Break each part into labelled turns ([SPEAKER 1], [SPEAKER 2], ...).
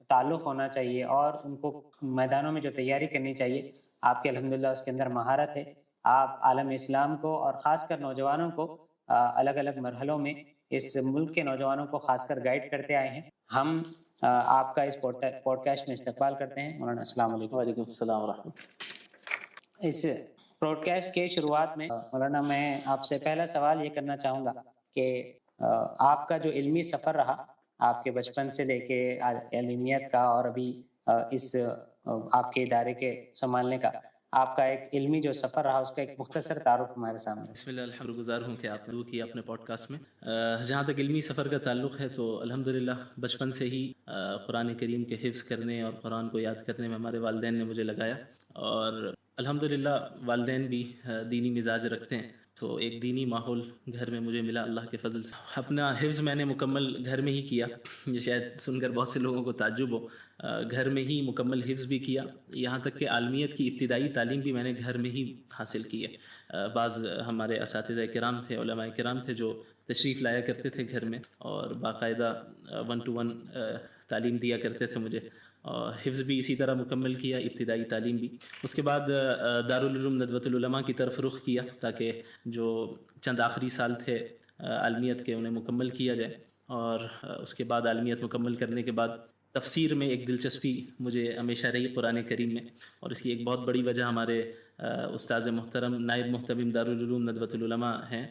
[SPEAKER 1] تعلق ہونا چاہیے اور ان کو میدانوں میں جو تیاری کرنی چاہیے، آپ کے الحمدللہ اس کے اندر مہارت ہے۔ آپ عالم اسلام کو اور خاص کر نوجوانوں کو الگ الگ مرحلوں میں اس ملک کے نوجوانوں کو خاص کر گائیڈ کرتے آئے ہیں۔ ہم آپ کا اس پوڈ کاسٹ میں استقبال کرتے ہیں۔ مولانا السلام علیکم۔
[SPEAKER 2] وعلیکم السلام ورحمۃ
[SPEAKER 1] اس پروڈ کاسٹ کے شروعات میں مولانا میں آپ سے پہلا سوال یہ کرنا چاہوں گا کہ آپ کا جو علمی سفر رہا، آپ کے بچپن سے لے کے علمیت کا اور ابھی اس آپ کے ادارے کے سنبھالنے کا، آپ کا ایک علمی جو سفر رہا، اس کا ایک مختصر تعارف ہمارے سامنے۔
[SPEAKER 2] بسم اللہ، الحمد گزار ہوں کہ آپ نے وہ کیا اپنے پوڈ کاسٹ میں۔ جہاں تک علمی سفر کا تعلق ہے تو الحمدللہ بچپن سے ہی قرآن کریم کے حفظ کرنے اور قرآن کو یاد کرنے میں ہمارے والدین نے مجھے لگایا، اور الحمدللہ والدین بھی دینی مزاج رکھتے ہیں، تو ایک دینی ماحول گھر میں مجھے ملا اللہ کے فضل سے۔ اپنا حفظ میں نے مکمل گھر میں ہی کیا، یہ شاید سن کر بہت سے لوگوں کو تعجب ہو، گھر میں ہی مکمل حفظ بھی کیا، یہاں تک کہ عالمیت کی ابتدائی تعلیم بھی میں نے گھر میں ہی حاصل کی ہے۔ بعض ہمارے اساتذہ کرام تھے، علماء کرام تھے جو تشریف لایا کرتے تھے گھر میں اور باقاعدہ 1 to 1 تعلیم دیا کرتے تھے مجھے، اور حفظ بھی اسی طرح مکمل کیا، ابتدائی تعلیم بھی۔ اس کے بعد دارالعلوم ندوۃ العلماء کی طرف رخ کیا تاکہ جو چند آخری سال تھے عالمیت کے انہیں مکمل کیا جائے، اور اس کے بعد عالمیت مکمل کرنے کے بعد تفسیر میں ایک دلچسپی مجھے ہمیشہ رہی قرآن کریم میں، اور اس کی ایک بہت بڑی وجہ ہمارے استاذ محترم نائب محتمم دارالعلوم ندوۃ العلماء ہیں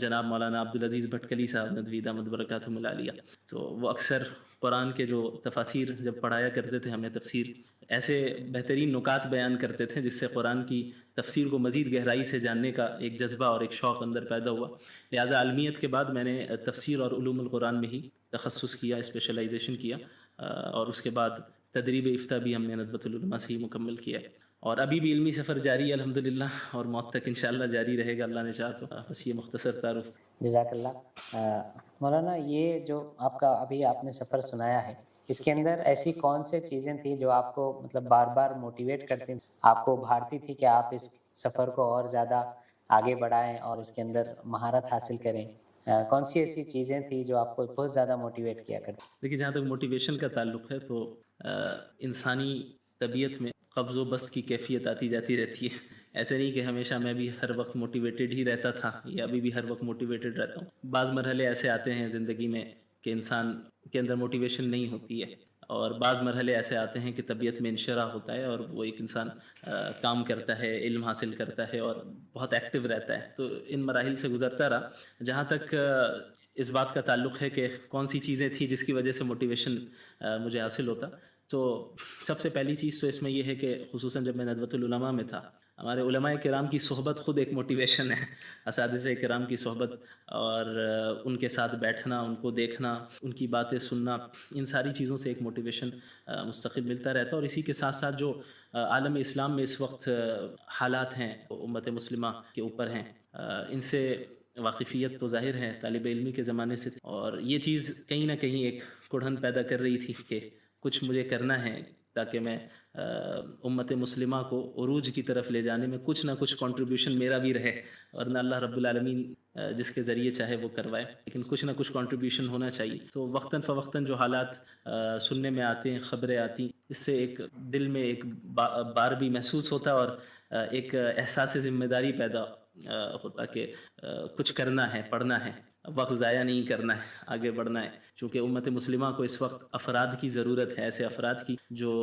[SPEAKER 2] جناب مولانا عبدالعزیز بھٹکلی صاحب ندوی دامت برکاتہم العالیہ۔ تو وہ اکثر قرآن کے جو تفاسیر جب پڑھایا کرتے تھے ہمیں تفسیر، ایسے بہترین نکات بیان کرتے تھے جس سے قرآن کی تفسیر کو مزید گہرائی سے جاننے کا ایک جذبہ اور ایک شوق اندر پیدا ہوا۔ لہٰذا عالمیت کے بعد میں نے تفسیر اور علوم القرآن میں ہی تخصص کیا، اسپیشلائزیشن کیا، اور اس کے بعد تدریب افتاء بھی ہم نے ندوۃ العلماء سے ہی مکمل کیا ہے، اور ابھی بھی علمی سفر جاری ہے الحمدللہ، اور موت تک انشاءاللہ جاری رہے گا اللہ نے چاہا تو۔ بس یہ مختصر تعارف تھا۔
[SPEAKER 1] جزاک اللہ۔ مولانا یہ جو آپ کا ابھی آپ نے سفر سنایا ہے، اس کے اندر ایسی کون سے چیزیں تھیں جو آپ کو مطلب بار بار موٹیویٹ کرتی تھیں، آپ کو ابھارتی تھی کہ آپ اس سفر کو اور زیادہ آگے بڑھائیں اور اس کے اندر مہارت حاصل کریں؟ کون سی ایسی چیزیں تھیں جو آپ کو بہت زیادہ موٹیویٹ کیا کرتی؟
[SPEAKER 2] دیکھیے، جہاں تک موٹیویشن کا تعلق ہے تو انسانی طبیعت میں قبض و بسط کی کیفیت آتی جاتی رہتی ہے۔ ایسے نہیں کہ ہمیشہ میں بھی ہر وقت موٹیویٹڈ ہی رہتا تھا یا ابھی بھی ہر وقت موٹیویٹڈ رہتا ہوں۔ بعض مرحلے ایسے آتے ہیں زندگی میں کہ انسان کے اندر موٹیویشن نہیں ہوتی ہے، اور بعض مرحلے ایسے آتے ہیں کہ طبیعت میں انشراح ہوتا ہے اور وہ ایک انسان کام کرتا ہے، علم حاصل کرتا ہے اور بہت ایکٹیو رہتا ہے۔ تو ان مراحل سے گزرتا رہا۔ جہاں تک اس بات کا تعلق ہے کہ کون سی چیزیں تھیں جس کی وجہ سے موٹیویشن مجھے حاصل ہوتا، تو سب سے پہلی چیز تو اس میں یہ ہے کہ خصوصاً جب میں ندوۃ العلماء میں تھا، ہمارے علماء کرام کی صحبت خود ایک موٹیویشن ہے، اساتذہ کرام کی صحبت اور ان کے ساتھ بیٹھنا، ان کو دیکھنا، ان کی باتیں سننا، ان ساری چیزوں سے ایک موٹیویشن مستقل ملتا رہتا ہے۔ اور اسی کے ساتھ ساتھ جو عالم اسلام میں اس وقت حالات ہیں امت مسلمہ کے اوپر ہیں، ان سے واقفیت تو ظاہر ہے طالب علمی کے زمانے سے، اور یہ چیز کہیں نہ کہیں ایک کڑھن پیدا کر رہی تھی کہ کچھ مجھے کرنا ہے تاکہ میں امت مسلمہ کو عروج کی طرف لے جانے میں کچھ نہ کچھ کنٹریبیوشن میرا بھی رہے، ورنہ اللہ رب العالمین جس کے ذریعے چاہے وہ کروائے، لیکن کچھ نہ کچھ کنٹریبیوشن ہونا چاہیے۔ تو وقتاً فوقتاً جو حالات سننے میں آتے ہیں، خبریں آتی ہیں، اس سے ایک دل میں ایک بار بھی محسوس ہوتا اور ایک احساس ذمہ داری پیدا ہوتا کہ کچھ کرنا ہے، پڑھنا ہے، وقت ضائع نہیں کرنا ہے، آگے بڑھنا ہے، چونکہ امت مسلمہ کو اس وقت افراد کی ضرورت ہے، ایسے افراد کی جو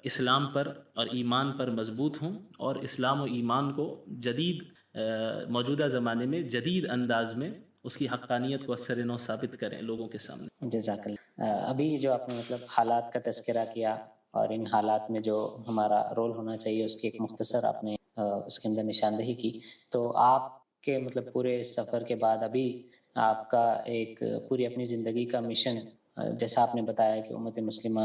[SPEAKER 2] اسلام پر اور ایمان پر مضبوط ہوں اور اسلام و ایمان کو جدید موجودہ زمانے میں جدید انداز میں اس کی حقانیت کو اثر نو ثابت کریں لوگوں کے سامنے۔
[SPEAKER 1] جزاک اللہ۔ ابھی جو آپ نے مطلب حالات کا تذکرہ کیا اور ان حالات میں جو ہمارا رول ہونا چاہیے اس کی ایک مختصر آپ نے اس کے اندر نشاندہی کی، تو آپ کے مطلب پورے سفر کے بعد ابھی آپ کا ایک پوری اپنی زندگی کا مشن، جیسا آپ نے بتایا کہ امت مسلمہ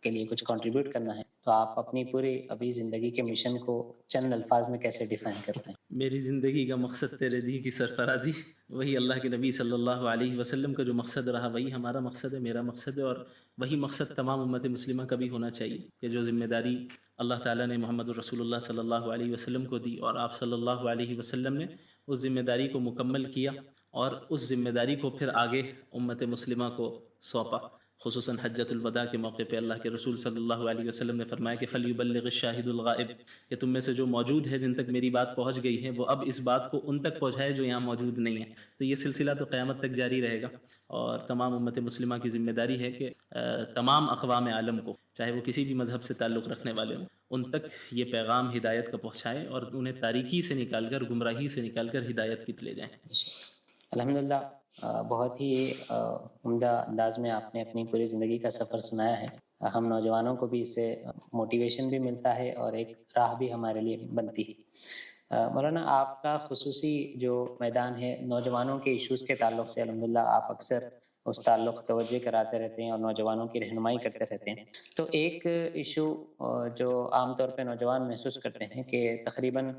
[SPEAKER 1] کے لیے کچھ کنٹریبیوٹ کرنا ہے، تو آپ اپنی پوری ابھی زندگی کے مشن کو چند الفاظ میں کیسے ڈیفائن کرتے ہیں؟
[SPEAKER 2] میری زندگی کا مقصد تیرے دین کی سرفرازی، وہی اللہ کے نبی صلی اللہ علیہ وسلم کا جو مقصد رہا وہی ہمارا مقصد ہے، میرا مقصد ہے، اور وہی مقصد تمام امت مسلمہ کا بھی ہونا چاہیے کہ جو ذمہ داری اللہ تعالیٰ نے محمد الرسول اللہ صلی اللہ علیہ وسلم کو دی اور آپ صلی اللہ علیہ وسلم نے اس ذمہ داری کو مکمل کیا اور اس ذمہ داری کو پھر آگے امت مسلمہ کو سونپا، خصوصاً حجۃ الوداع کے موقع پہ اللہ کے رسول صلی اللہ علیہ وسلم نے فرمایا کہ فَلْيُبَلِّغِ الشَّاهِدُ الْغَائِبُ، کہ تم میں سے جو موجود ہے جن تک میری بات پہنچ گئی ہے وہ اب اس بات کو ان تک پہنچائے جو یہاں موجود نہیں ہیں۔ تو یہ سلسلہ تو قیامت تک جاری رہے گا، اور تمام امت مسلمہ کی ذمہ داری ہے کہ تمام اقوام عالم کو، چاہے وہ کسی بھی مذہب سے تعلق رکھنے والے ہوں، ان تک یہ پیغام ہدایت کا پہنچائیں اور انہیں تاریکی سے نکال کر، گمراہی سے نکال کر ہدایت کی لے جائیں۔
[SPEAKER 1] الحمدللہ بہت ہی عمدہ انداز میں آپ نے اپنی پوری زندگی کا سفر سنایا ہے۔ ہم نوجوانوں کو بھی اس سے موٹیویشن بھی ملتا ہے اور ایک راہ بھی ہمارے لیے بنتی ہے۔ مولانا، آپ کا خصوصی جو میدان ہے نوجوانوں کے ایشوز کے تعلق سے، الحمدللہ آپ اکثر اس تعلق توجہ کراتے رہتے ہیں اور نوجوانوں کی رہنمائی کرتے رہتے ہیں۔ تو ایک ایشو جو عام طور پہ نوجوان محسوس کرتے ہیں کہ تقریباً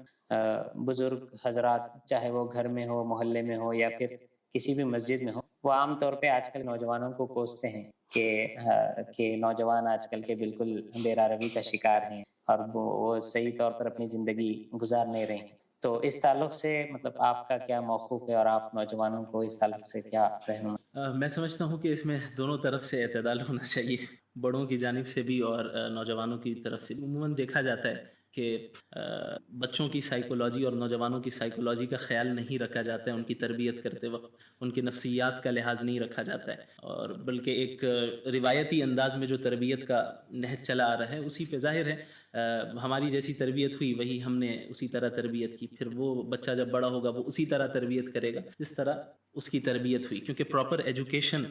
[SPEAKER 1] بزرگ حضرات، چاہے وہ گھر میں ہو، محلے میں ہو یا پھر کسی بھی مسجد میں ہو، وہ عام طور پہ آج کل نوجوانوں کو کوستے ہیں کہ نوجوان آج کل کے بالکل بے روی کا شکار ہیں اور وہ صحیح طور پر اپنی زندگی گزار نہیں رہے ہیں۔ تو اس تعلق سے مطلب آپ کا کیا موقف ہے اور آپ نوجوانوں کو اس تعلق سے کیا رہنمائی؟
[SPEAKER 2] میں سمجھتا ہوں کہ اس میں دونوں طرف سے اعتدال ہونا چاہیے، بڑوں کی جانب سے بھی اور نوجوانوں کی طرف سے بھی۔ عموماً دیکھا جاتا ہے کہ بچوں کی سائیکولوجی اور نوجوانوں کی سائیکولوجی کا خیال نہیں رکھا جاتا ہے ان کی تربیت کرتے وقت، ان کی نفسیات کا لحاظ نہیں رکھا جاتا ہے، اور بلکہ ایک روایتی انداز میں جو تربیت کا نہج چلا آ رہا ہے اسی پہ ظاہر ہے ہماری جیسی تربیت ہوئی وہی ہم نے اسی طرح تربیت کی، پھر وہ بچہ جب بڑا ہوگا وہ اسی طرح تربیت کرے گا جس طرح اس کی تربیت ہوئی، کیونکہ پراپر ایجوکیشن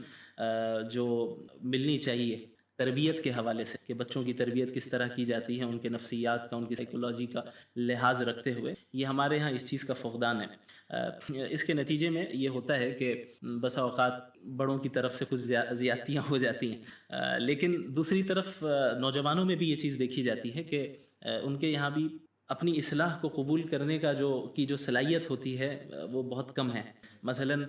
[SPEAKER 2] جو ملنی چاہیے تربیت کے حوالے سے کہ بچوں کی تربیت کس طرح کی جاتی ہے، ان کے نفسیات کا، ان کی سائیکولوجی کا لحاظ رکھتے ہوئے، یہ ہمارے ہاں اس چیز کا فقدان ہے۔ اس کے نتیجے میں یہ ہوتا ہے کہ بسا اوقات بڑوں کی طرف سے کچھ زیادتیاں ہو جاتی ہیں، لیکن دوسری طرف نوجوانوں میں بھی یہ چیز دیکھی جاتی ہے کہ ان کے یہاں بھی اپنی اصلاح کو قبول کرنے کا جو صلاحیت ہوتی ہے وہ بہت کم ہے۔ مثلاً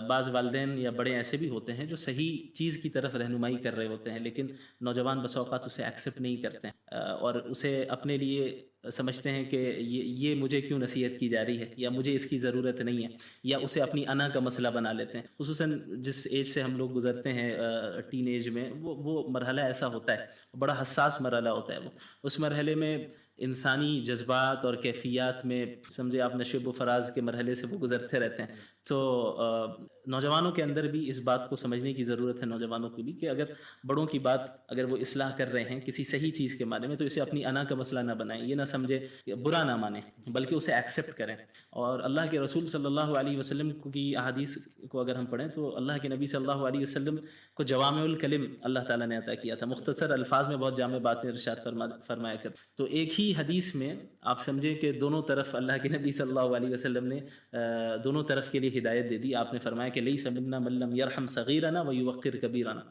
[SPEAKER 2] بعض والدین یا بڑے ایسے بھی ہوتے ہیں جو صحیح چیز کی طرف رہنمائی کر رہے ہوتے ہیں، لیکن نوجوان بسا اوقات اسے ایکسیپٹ نہیں کرتے ہیں اور اسے اپنے لیے سمجھتے ہیں کہ یہ مجھے کیوں نصیحت کی جا رہی ہے، یا مجھے اس کی ضرورت نہیں ہے، یا اسے اپنی انا کا مسئلہ بنا لیتے ہیں۔ خصوصاً جس ایج سے ہم لوگ گزرتے ہیں ٹین ایج میں، وہ مرحلہ ایسا ہوتا ہے، بڑا حساس مرحلہ ہوتا ہے وہ۔ اس مرحلے میں انسانی جذبات اور کیفیات میں سمجھے آپ نشیب و فراز کے مرحلے سے وہ گزرتے رہتے ہیں۔ تو نوجوانوں کے اندر بھی اس بات کو سمجھنے کی ضرورت ہے، نوجوانوں کو بھی، کہ اگر بڑوں کی بات اگر وہ اصلاح کر رہے ہیں کسی صحیح چیز کے بارے میں تو اسے اپنی انا کا مسئلہ نہ بنائیں، یہ نہ سمجھے، برا نہ مانیں، بلکہ اسے ایکسیپٹ کریں۔ اور اللہ کے رسول صلی اللہ علیہ وسلم کی احادیث کو اگر ہم پڑھیں تو اللہ کے نبی صلی اللہ علیہ وسلم کو جوامع الکلم اللہ تعالیٰ نے عطا کیا تھا، مختصر الفاظ میں بہت جامع باتیں ارشاد فرمایا کر۔ تو ایک ہی حدیث میں آپ سمجھیں کہ دونوں طرف اللہ کے نبی صلی اللہ علیہ وسلم نے دونوں طرف کے لیے ہدایت دے دی۔ آپ نے فرمایا کہ لیس منا من لم یرحم صغیرنا ویوقر کبیرنا،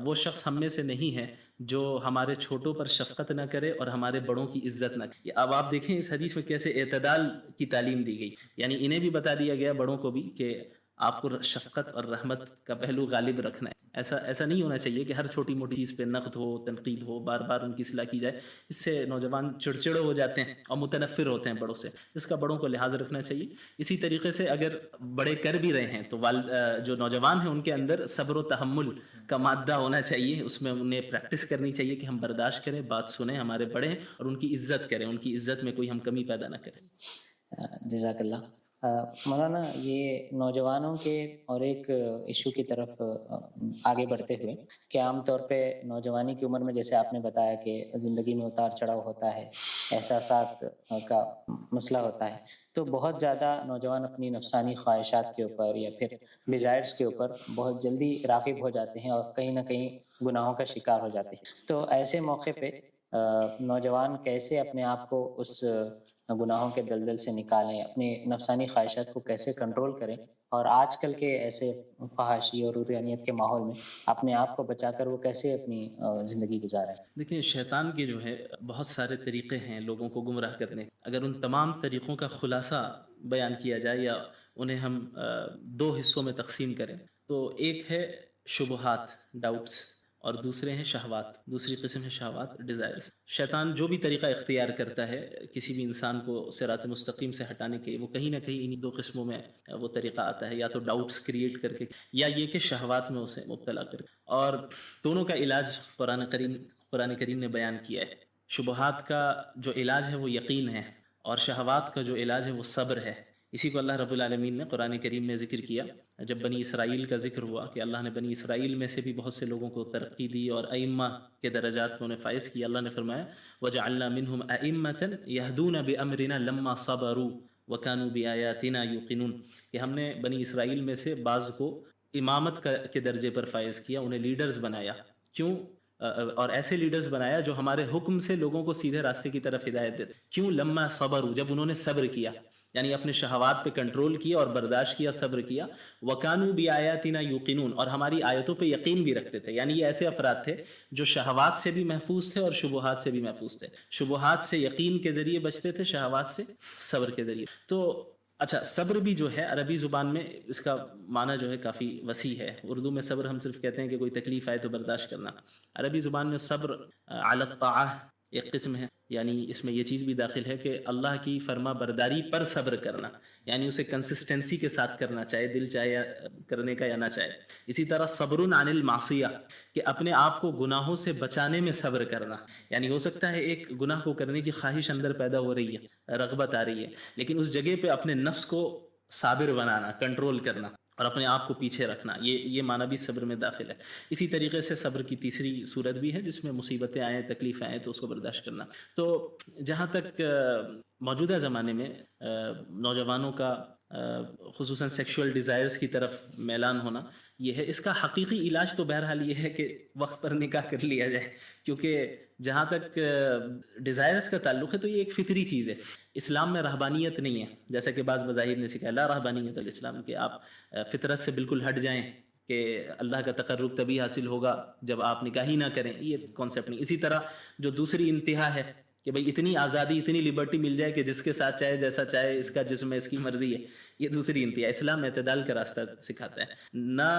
[SPEAKER 2] وہ شخص ہم میں سے نہیں ہے جو ہمارے چھوٹوں پر شفقت نہ کرے اور ہمارے بڑوں کی عزت نہ کرے۔ اب آپ دیکھیں اس حدیث میں کیسے اعتدال کی تعلیم دی گئی، یعنی انہیں بھی بتا دیا گیا، بڑوں کو بھی، کہ آپ کو شفقت اور رحمت کا پہلو غالب رکھنا ہے۔ ایسا نہیں ہونا چاہیے کہ ہر چھوٹی موٹی چیز پہ نقد ہو، تنقید ہو، بار بار ان کی اصلاح کی جائے، اس سے نوجوان چڑچڑے ہو جاتے ہیں اور متنفر ہوتے ہیں بڑوں سے۔ اس کا بڑوں کو لحاظ رکھنا چاہیے۔ اسی طریقے سے اگر بڑے کر بھی رہے ہیں تو جو نوجوان ہیں ان کے اندر صبر و تحمل کا مادہ ہونا چاہیے، اس میں انہیں پریکٹس کرنی چاہیے کہ ہم برداشت کریں، بات سنیں، ہمارے بڑے ہیں اور ان کی عزت کریں، ان کی عزت میں کوئی ہم کمی پیدا نہ کریں۔
[SPEAKER 1] جزاک اللہ۔ مولانا، یہ نوجوانوں کے اور ایک ایشو کی طرف آگے بڑھتے ہوئے کہ عام طور پہ نوجوانی کی عمر میں جیسے آپ نے بتایا کہ زندگی میں اتار چڑھاؤ ہوتا ہے، احساسات کا مسئلہ ہوتا ہے، تو بہت زیادہ نوجوان اپنی نفسانی خواہشات کے اوپر یا پھر ڈیزائرز کے اوپر بہت جلدی راغب ہو جاتے ہیں اور کہیں نہ کہیں گناہوں کا شکار ہو جاتے ہیں۔ تو ایسے موقع پہ نوجوان کیسے اپنے آپ کو اس گناہوں کے دلدل سے نکالیں، اپنی نفسانی خواہشات کو کیسے کنٹرول کریں، اور آج کل کے ایسے فحاشی اور عریانیت کے ماحول میں اپنے آپ کو بچا کر وہ کیسے اپنی زندگی گزاریں؟
[SPEAKER 2] دیکھیں، شیطان کے جو ہے بہت سارے طریقے ہیں لوگوں کو گمراہ کرنے۔ اگر ان تمام طریقوں کا خلاصہ بیان کیا جائے یا انہیں ہم دو حصوں میں تقسیم کریں تو ایک ہے شبہات، ڈاؤٹس، اور دوسرے ہیں شہوات، دوسری قسم ہے شہوات، ڈیزائرز۔ شیطان جو بھی طریقہ اختیار کرتا ہے کسی بھی انسان کو صراط مستقیم سے ہٹانے کے، وہ کہیں نہ کہیں انہی دو قسموں میں وہ طریقہ آتا ہے، یا تو ڈاؤٹس کریٹ کر کے، یا یہ کہ شہوات میں اسے مبتلا کر کے۔ اور دونوں کا علاج قرآن کریم نے بیان کیا ہے۔ شبہات کا جو علاج ہے وہ یقین ہے، اور شہوات کا جو علاج ہے وہ صبر ہے۔ اسی کو اللہ رب العالمین نے قرآن کریم میں ذکر کیا، جب بنی اسرائیل کا ذکر ہوا کہ اللہ نے بنی اسرائیل میں سے بھی بہت سے لوگوں کو ترقی دی اور ائمہ کے درجات کو انہیں فائز کیا۔ اللہ نے فرمایا وَجَعَلْنَا مِنْهُمْ أَئِمَّةً يَهْدُونَ بِأَمْرِنَا لَمَّا صَبَرُوا وَكَانُوا بِآيَاتِنَا يُوقِنُونَ، کہ ہم نے بنی اسرائیل میں سے بعض کو امامت کے درجے پر فائز کیا، انہیں لیڈرز بنایا۔ کیوں؟ اور ایسے لیڈرز بنایا جو ہمارے حکم سے لوگوں کو سیدھے راستے کی طرف ہدایت دیتے۔ کیوں؟ لما صبروا، جب انہوں نے صبر کیا، یعنی اپنے شہوات پہ کنٹرول کیا اور برداشت کیا، صبر کیا۔ وَكَانُوا بِآيَاتِنَا يُوقِنُونَ، اور ہماری آیتوں پہ یقین بھی رکھتے تھے۔ یعنی یہ ایسے افراد تھے جو شہوات سے بھی محفوظ تھے اور شبہات سے بھی محفوظ تھے۔ شبہات سے یقین کے ذریعے بچتے تھے، شہوات سے صبر کے ذریعے۔ تو اچھا، صبر بھی جو ہے عربی زبان میں اس کا معنی جو ہے کافی وسیع ہے۔ اردو میں صبر ہم صرف کہتے ہیں کہ کوئی تکلیف آئے تو برداشت کرنا۔ عربی زبان میں صبر علی الطاعہ ایک قسم ہے، یعنی اس میں یہ چیز بھی داخل ہے کہ اللہ کی فرما برداری پر صبر کرنا، یعنی اسے کنسسٹنسی کے ساتھ کرنا، چاہے دل چاہے کرنے کا یا نہ چاہے۔ اسی طرح صبر عن المعصیہ، کہ اپنے آپ کو گناہوں سے بچانے میں صبر کرنا، یعنی ہو سکتا ہے ایک گناہ کو کرنے کی خواہش اندر پیدا ہو رہی ہے، رغبت آ رہی ہے، لیکن اس جگہ پہ اپنے نفس کو صابر بنانا، کنٹرول کرنا اور اپنے آپ کو پیچھے رکھنا، یہ معنی بھی صبر میں داخل ہے۔ اسی طریقے سے صبر کی تیسری صورت بھی ہے جس میں مصیبتیں آئیں، تکلیفیں آئیں تو اس کو برداشت کرنا۔ تو جہاں تک موجودہ زمانے میں نوجوانوں کا خصوصاً سیکشول ڈیزائرز کی طرف میلان ہونا یہ ہے، اس کا حقیقی علاج تو بہرحال یہ ہے کہ وقت پر نکاح کر لیا جائے، کیونکہ جہاں تک ڈیزائرز کا تعلق ہے تو یہ ایک فطری چیز ہے۔ اسلام میں رہبانیت نہیں ہے، جیسا کہ بعض مذاہب نے سکھایا لا رہبانیت الاسلام، کہ آپ فطرت سے بالکل ہٹ جائیں، کہ اللہ کا تقرب تبھی حاصل ہوگا جب آپ نکاح ہی نہ کریں، یہ کانسیپٹ نہیں۔ اسی طرح جو دوسری انتہا ہے کہ بھئی اتنی آزادی، اتنی لبرٹی مل جائے کہ جس کے ساتھ چاہے جیسا چاہے، اس کا جسم ہے، اس کی مرضی ہے، یہ دوسری انتہا۔ اسلام اعتدال کا راستہ سکھاتا ہے، نہ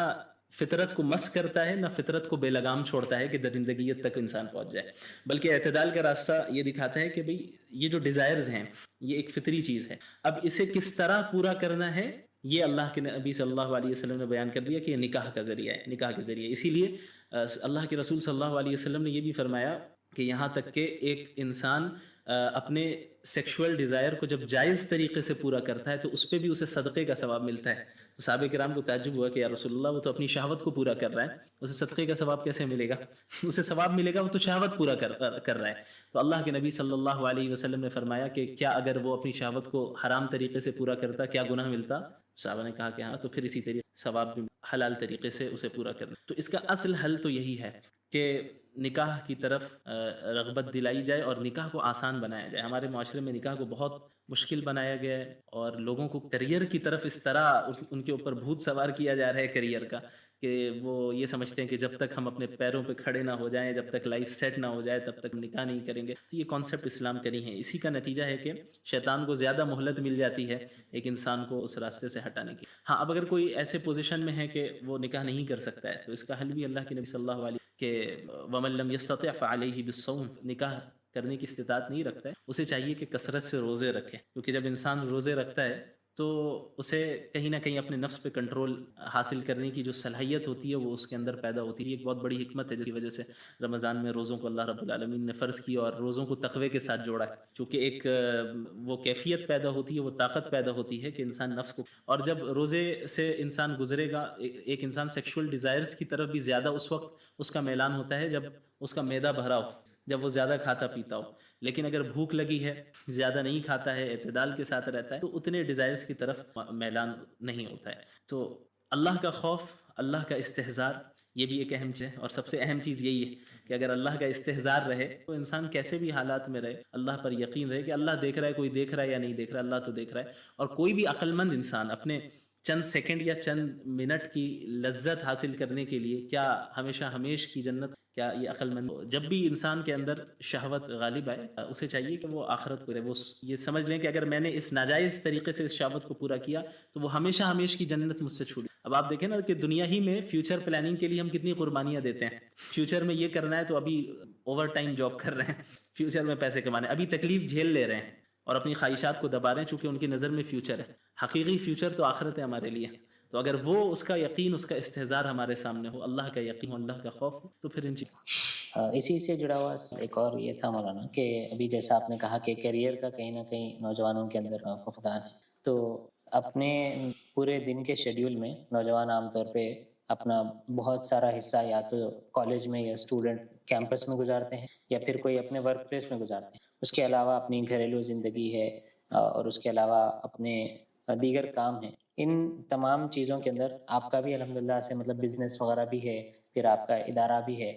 [SPEAKER 2] فطرت کو مس کرتا ہے، نہ فطرت کو بے لگام چھوڑتا ہے کہ درندگیت تک انسان پہنچ جائے، بلکہ اعتدال کا راستہ یہ دکھاتا ہے کہ بھئی یہ جو ڈیزائرز ہیں یہ ایک فطری چیز ہے، اب اسے کس طرح پورا کرنا ہے یہ اللہ کے نبی صلی اللہ علیہ وسلم نے بیان کر دیا کہ یہ نکاح کا ذریعہ ہے، نکاح کے ذریعے۔ اسی لیے اللہ کے رسول صلی اللہ علیہ وسلم نے یہ بھی فرمایا کہ یہاں تک کہ ایک انسان اپنے سیکشول ڈیزائر کو جب جائز طریقے سے پورا کرتا ہے تو اس پہ بھی اسے صدقے کا ثواب ملتا ہے۔ صحابہ کرام کو تعجب ہوا کہ یا رسول اللہ، وہ تو اپنی شہوت کو پورا کر رہا ہے، اسے صدقے کا ثواب کیسے ملے گا؟ اسے ثواب ملے گا، وہ تو شہوت پورا کر رہا ہے۔ تو اللہ کے نبی صلی اللہ علیہ وسلم نے فرمایا کہ کیا اگر وہ اپنی شہوت کو حرام طریقے سے پورا کرتا کیا گناہ ملتا؟ صحابہ نے کہا کہ ہاں، تو پھر اسی طریقے ثواب بھی حلال طریقے سے اسے پورا کرنا۔ تو اس کا اصل حل تو یہی ہے کہ نکاح کی طرف رغبت دلائی جائے اور نکاح کو آسان بنایا جائے۔ ہمارے معاشرے میں نکاح کو بہت مشکل بنایا گیا ہے اور لوگوں کو کریئر کی طرف اس طرح ان کے اوپر بھوت سوار کیا جا رہا ہے کریئر کا، کہ وہ یہ سمجھتے ہیں کہ جب تک ہم اپنے پیروں پہ کھڑے نہ ہو جائیں، جب تک لائف سیٹ نہ ہو جائے، تب تک نکاح نہیں کریں گے۔ تو یہ کانسیپٹ اسلام کا نہیں ہے۔ اسی کا نتیجہ ہے کہ شیطان کو زیادہ مہلت مل جاتی ہے ایک انسان کو اس راستے سے ہٹانے کی۔ ہاں، اب اگر کوئی ایسے پوزیشن میں ہے کہ وہ نکاح نہیں کر سکتا ہے تو اس کا حل بھی اللہ کے نبی صلی اللہ علیہ کہ وَمَن لَّمْ يَسْتَطِعْ فَعَلَيْهِ بِالصَّوْمِ، نکاح کرنے کی استطاعت نہیں رکھتا ہے اسے چاہیے کہ کثرت سے روزے رکھے، کیونکہ جب انسان روزے رکھتا ہے تو اسے کہیں نہ کہیں اپنے نفس پہ کنٹرول حاصل کرنے کی جو صلاحیت ہوتی ہے وہ اس کے اندر پیدا ہوتی ہے۔ یہ ایک بہت بڑی حکمت ہے جس کی وجہ سے رمضان میں روزوں کو اللہ رب العالمین نے فرض کیا اور روزوں کو تقوی کے ساتھ جوڑا ہے، چونکہ ایک وہ کیفیت پیدا ہوتی ہے، وہ طاقت پیدا ہوتی ہے کہ انسان نفس کو، اور جب روزے سے انسان گزرے گا، ایک انسان سیکشول ڈیزائرز کی طرف بھی زیادہ اس وقت اس کا میلان ہوتا ہے جب اس کا معدہ بھرا ہو، جب وہ زیادہ کھاتا پیتا ہو۔ لیکن اگر بھوک لگی ہے، زیادہ نہیں کھاتا ہے، اعتدال کے ساتھ رہتا ہے، تو اتنے ڈیزائرز کی طرف میلان نہیں ہوتا ہے۔ تو اللہ کا خوف، اللہ کا استحضار، یہ بھی ایک اہم چیز ہے، اور سب سے اہم چیز یہی ہے کہ اگر اللہ کا استحضار رہے تو انسان کیسے بھی حالات میں رہے، اللہ پر یقین رہے کہ اللہ دیکھ رہا ہے، کوئی دیکھ رہا ہے یا نہیں دیکھ رہا ہے، اللہ تو دیکھ رہا ہے۔ اور کوئی بھی عقل مند انسان اپنے چند سیکنڈ یا چند منٹ کی لذت حاصل کرنے کے لیے کیا ہمیشہ کی جنت کیا یہ عقل مند؟ جب بھی انسان کے اندر شہوت غالب آئے اسے چاہیے کہ وہ آخرت کرے، وہ یہ سمجھ لیں کہ اگر میں نے اس ناجائز طریقے سے اس شہوت کو پورا کیا تو وہ ہمیشہ ہمیشہ کی جنت مجھ سے چھوٹی۔ اب آپ دیکھیں نا کہ دنیا ہی میں فیوچر پلاننگ کے لیے ہم کتنی قربانیاں دیتے ہیں، فیوچر میں یہ کرنا ہے تو ابھی اوور ٹائم جاب کر رہے ہیں، فیوچر میں پیسے کمانے، ابھی تکلیف جھیل لے رہے ہیں اور اپنی خواہشات کو دبا رہے ہیں چونکہ ان کی نظر میں فیوچر ہے، حقیقی فیوچر تو آخرت ہے ہمارے لیے۔ تو اگر وہ اس کا یقین، اس کا استحضار ہمارے سامنے ہو، اللہ کا یقین ہو، اللہ کا خوف ہو، تو پھر ان
[SPEAKER 1] اسی سے جڑا ہوا ایک اور یہ تھا مولانا کہ ابھی جیسا آپ نے کہا کہ کیریئر کا کہیں نہ کہیں نوجوانوں کے اندر فقدان ہے، تو اپنے پورے دن کے شیڈیول میں نوجوان عام طور پہ اپنا بہت سارا حصہ یا تو کالج میں یا اسٹوڈنٹ کیمپس میں گزارتے ہیں یا پھر کوئی اپنے ورک پلیس میں گزارتے ہیں، اس کے علاوہ اپنی گھریلو زندگی ہے اور اس کے علاوہ اپنے دیگر کام ہیں۔ ان تمام چیزوں کے اندر آپ کا بھی الحمدللہ سے مطلب بزنس وغیرہ بھی ہے، پھر آپ کا ادارہ بھی ہے،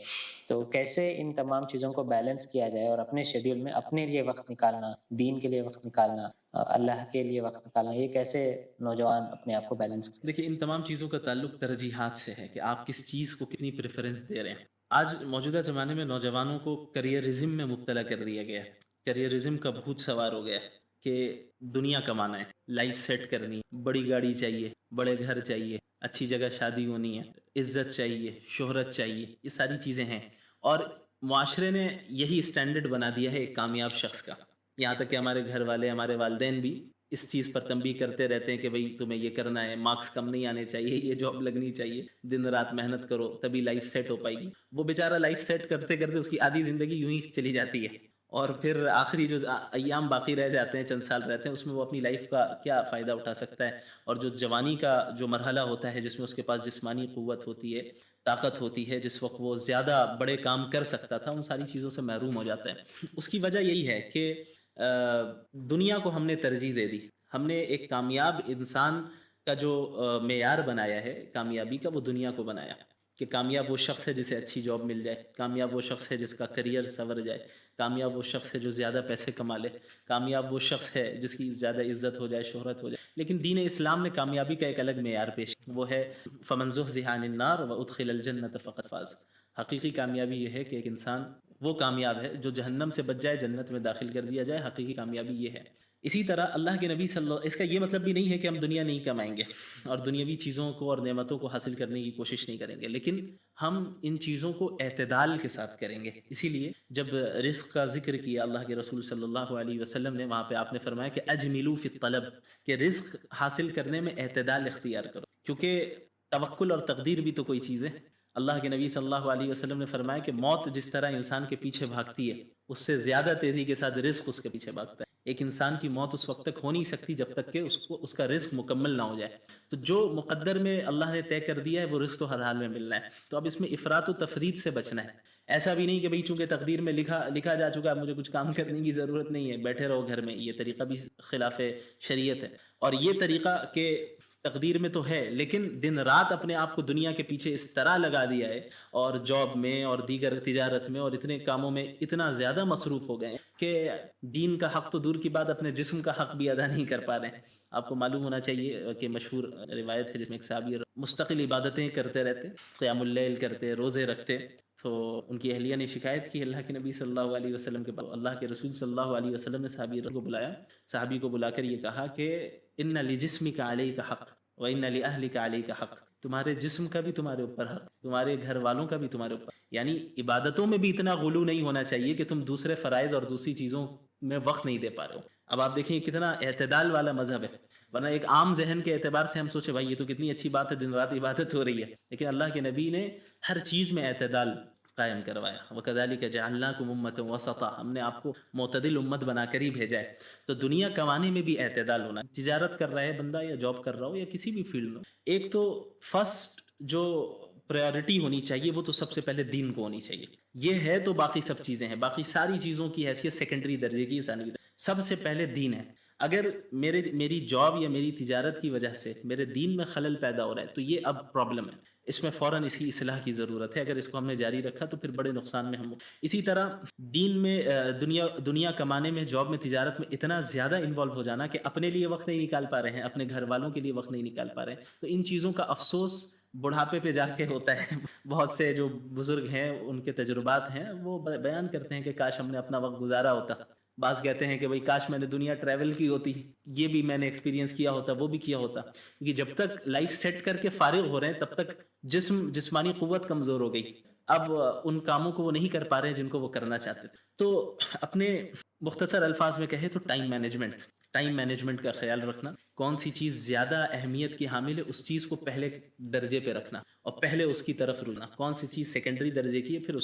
[SPEAKER 1] تو کیسے ان تمام چیزوں کو بیلنس کیا جائے اور اپنے شیڈیول میں اپنے لیے وقت نکالنا، دین کے لیے وقت نکالنا، اللہ کے لیے وقت نکالنا، یہ کیسے نوجوان اپنے آپ کو بیلنس کریں؟
[SPEAKER 2] دیکھیے ان تمام چیزوں کا تعلق ترجیحات سے ہے کہ آپ کس چیز کو کتنی پریفرنس دے رہے ہیں۔ آج موجودہ زمانے میں نوجوانوں کو کریئرزم میں مبتلا کر دیا گیا ہے، کریئرزم کا بھوت سوار ہو گیا ہے کہ دنیا کمانا ہے، لائف سیٹ کرنی ہے، بڑی گاڑی چاہیے، بڑے گھر چاہیے، اچھی جگہ شادی ہونی ہے، عزت چاہیے، شہرت چاہیے، یہ ساری چیزیں ہیں اور معاشرے نے یہی اسٹینڈرڈ بنا دیا ہے ایک کامیاب شخص کا۔ یہاں تک کہ ہمارے گھر والے، ہمارے والدین بھی اس چیز پر تنبیہ کرتے رہتے ہیں کہ بھئی تمہیں یہ کرنا ہے، مارکس کم نہیں آنے چاہیے، یہ جاب لگنی چاہیے، دن رات محنت کرو تبھی لائف سیٹ ہو پائے گی۔ وہ بیچارہ لائف سیٹ کرتے کرتے اس کی آدھی زندگی یوں ہی چلی جاتی ہے اور پھر آخری جو ایام باقی رہ جاتے ہیں، چند سال رہتے ہیں، اس میں وہ اپنی لائف کا کیا فائدہ اٹھا سکتا ہے؟ اور جو جوانی کا جو مرحلہ ہوتا ہے جس میں اس کے پاس جسمانی قوت ہوتی ہے، طاقت ہوتی ہے، جس وقت وہ زیادہ بڑے کام کر سکتا تھا، ان ساری چیزوں سے محروم ہو جاتا ہے۔ اس کی وجہ یہی ہے کہ دنیا کو ہم نے ترجیح دے دی، ہم نے ایک کامیاب انسان کا جو معیار بنایا ہے کامیابی کا، وہ دنیا کو بنایا کہ کامیاب وہ شخص ہے جسے اچھی جاب مل جائے، کامیاب وہ شخص ہے جس کا کریئر سنور جائے، کامیاب وہ شخص ہے جو زیادہ پیسے کما لے، کامیاب وہ شخص ہے جس کی زیادہ عزت ہو جائے، شہرت ہو جائے۔ لیکن دین اسلام نے کامیابی کا ایک الگ معیار پیش کیا، وہ ہے فمن زحزح عن النار وادخل الجنۃ فقد فاز۔ حقیقی کامیابی یہ ہے کہ ایک انسان وہ کامیاب ہے جو جہنم سے بچ جائے، جنت میں داخل کر دیا جائے، حقیقی کامیابی یہ ہے۔ اسی طرح اللہ کے نبی صلی اللہ، اس کا یہ مطلب بھی نہیں ہے کہ ہم دنیا نہیں کمائیں گے اور دنیاوی چیزوں کو اور نعمتوں کو حاصل کرنے کی کوشش نہیں کریں گے، لیکن ہم ان چیزوں کو اعتدال کے ساتھ کریں گے۔ اسی لیے جب رزق کا ذکر کیا اللہ کے رسول صلی اللہ علیہ وسلم نے، وہاں پہ آپ نے فرمایا کہ اجملوا فی الطلب، کہ رزق حاصل کرنے میں اعتدال اختیار کرو، کیونکہ توکل اور تقدیر بھی تو کوئی چیز ہے۔ اللہ کے نبی صلی اللہ علیہ وسلم نے فرمایا کہ موت جس طرح انسان کے پیچھے بھاگتی ہے، اس سے زیادہ تیزی کے ساتھ رزق اس کے پیچھے بھاگتا ہے۔ ایک انسان کی موت اس وقت تک ہو نہیں سکتی جب تک کہ اس کا رزق مکمل نہ ہو جائے۔ تو جو مقدر میں اللہ نے طے کر دیا ہے وہ رزق تو ہر حال میں ملنا ہے۔ تو اب اس میں افراط و تفریط سے بچنا ہے۔ ایسا بھی نہیں کہ بھئی چونکہ تقدیر میں لکھا جا چکا ہے، مجھے کچھ کام کرنے کی ضرورت نہیں ہے، بیٹھے رہو گھر میں، یہ طریقہ بھی خلاف شریعت ہے۔ اور یہ طریقہ کہ تقدیر میں تو ہے لیکن دن رات اپنے آپ کو دنیا کے پیچھے اس طرح لگا دیا ہے اور جاب میں اور دیگر تجارت میں اور اتنے کاموں میں اتنا زیادہ مصروف ہو گئے ہیں کہ دین کا حق تو دور کی بات، اپنے جسم کا حق بھی ادا نہیں کر پا رہے ہیں۔ آپ کو معلوم ہونا چاہیے کہ مشہور روایت ہے جس میں ایک صحابی مستقل عبادتیں کرتے رہتے، قیام اللیل کرتے، روزے رکھتے، تو ان کی اہلیہ نے شکایت کی اللہ کے نبی صلی اللہ علیہ وسلم کے پاس۔ اللہ کے رسول صلی اللہ علیہ وسلم نے صحابی کو بلا کر یہ کہا کہ ان لجسمک علیک حق وان لاہلک علیک حق، تمہارے جسم کا بھی تمہارے اوپر حق، تمہارے گھر والوں کا بھی تمہارے اوپر، یعنی عبادتوں میں بھی اتنا غلو نہیں ہونا چاہیے کہ تم دوسرے فرائض اور دوسری چیزوں میں وقت نہیں دے پا رہے ہو۔ اب آپ دیکھیں کتنا اعتدال والا مذہب ہے، ورنہ ایک عام ذہن کے اعتبار سے ہم سوچے بھائی یہ تو کتنی اچھی بات ہے، دن رات عبادت ہو رہی ہے، لیکن اللہ کے نبی نے ہر چیز میں اعتدال قائم کروایا۔ وَكَذَلِكَ جَعَلْنَاكُمْ أُمَّةً وَسَطًا، ہم نے آپ کو معتدل امت بنا کر ہی بھیجا ہے۔ تو دنیا کمانے میں بھی اعتدال ہونا، تجارت کر رہا ہے بندہ یا جاب کر رہا ہو یا کسی بھی فیلڈ میں، ایک تو فرسٹ جو پریورٹی ہونی چاہیے وہ تو سب سے پہلے دین کو ہونی چاہیے۔ یہ ہے تو باقی سب چیزیں ہیں، باقی ساری چیزوں کی حیثیت سیکنڈری درجے کی، ثانوی درجے، سب سے پہلے دین ہے۔ اگر میری جاب یا میری تجارت کی وجہ سے میرے دین میں خلل پیدا ہو رہا ہے تو یہ اب پرابلم ہے۔ اس میں فوراً اسی اصلاح کی ضرورت ہے. اگر اس کو ہم نے جاری رکھا تو پھر بڑے نقصان میں ہم. اسی طرح دین میں دنیا کمانے میں، جاب میں، تجارت میں اتنا زیادہ انوالو ہو جانا کہ اپنے لیے وقت نہیں نکال پا رہے ہیں، اپنے گھر والوں کے لیے وقت نہیں نکال پا رہے ہیں. تو ان چیزوں کا افسوس بڑھاپے پہ جا کے ہوتا ہے. بہت سے جو بزرگ ہیں ان کے تجربات ہیں وہ بیان کرتے ہیں کہ کاش ہم نے اپنا وقت گزارا ہوتا. بعض کہتے ہیں کہ بھائی کاش میں نے دنیا ٹریول کی ہوتی، یہ بھی میں نے ایکسپیرینس کیا ہوتا، وہ بھی کیا ہوتا. کیونکہ جب تک لائف سیٹ کر کے فارغ ہو رہے ہیں تب تک جسمانی قوت کمزور ہو گئی. اب ان کاموں کو وہ نہیں کر پا رہے ہیں جن کو وہ کرنا چاہتے تھے. تو اپنے مختصر الفاظ میں کہے تو ٹائم مینجمنٹ کا خیال رکھنا، کون سی چیز زیادہ اہمیت کی حامل ہے اس چیز کو پہلے درجے پہ رکھنا اور پہلے اس کی طرف رکنا. کون سی چیز سیکنڈری درجے کی ہے پھر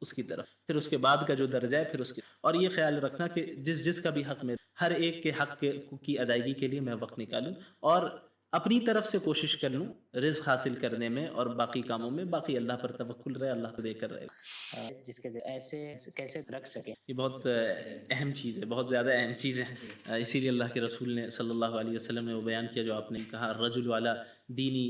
[SPEAKER 2] اس کی طرف، پھر اس کے بعد کا جو درجہ ہے پھر اس کی. اور یہ خیال رکھنا کہ جس کا بھی حق میں، ہر ایک کے حق کی ادائیگی کے لیے میں وقت نکالوں اور اپنی طرف سے کوشش کر لوں رزق حاصل کرنے میں اور باقی کاموں میں. باقی اللہ پر توکل رہے، اللہ تو دے کر رہے.
[SPEAKER 1] جس کے ایسے کیسے رکھ سکیں.
[SPEAKER 2] یہ بہت اہم چیز ہے، بہت زیادہ اہم چیز ہے. اسی لیے اللہ کے رسول نے صلی اللہ علیہ وسلم نے وہ بیان کیا جو آپ نے کہا، الرجل علی دینی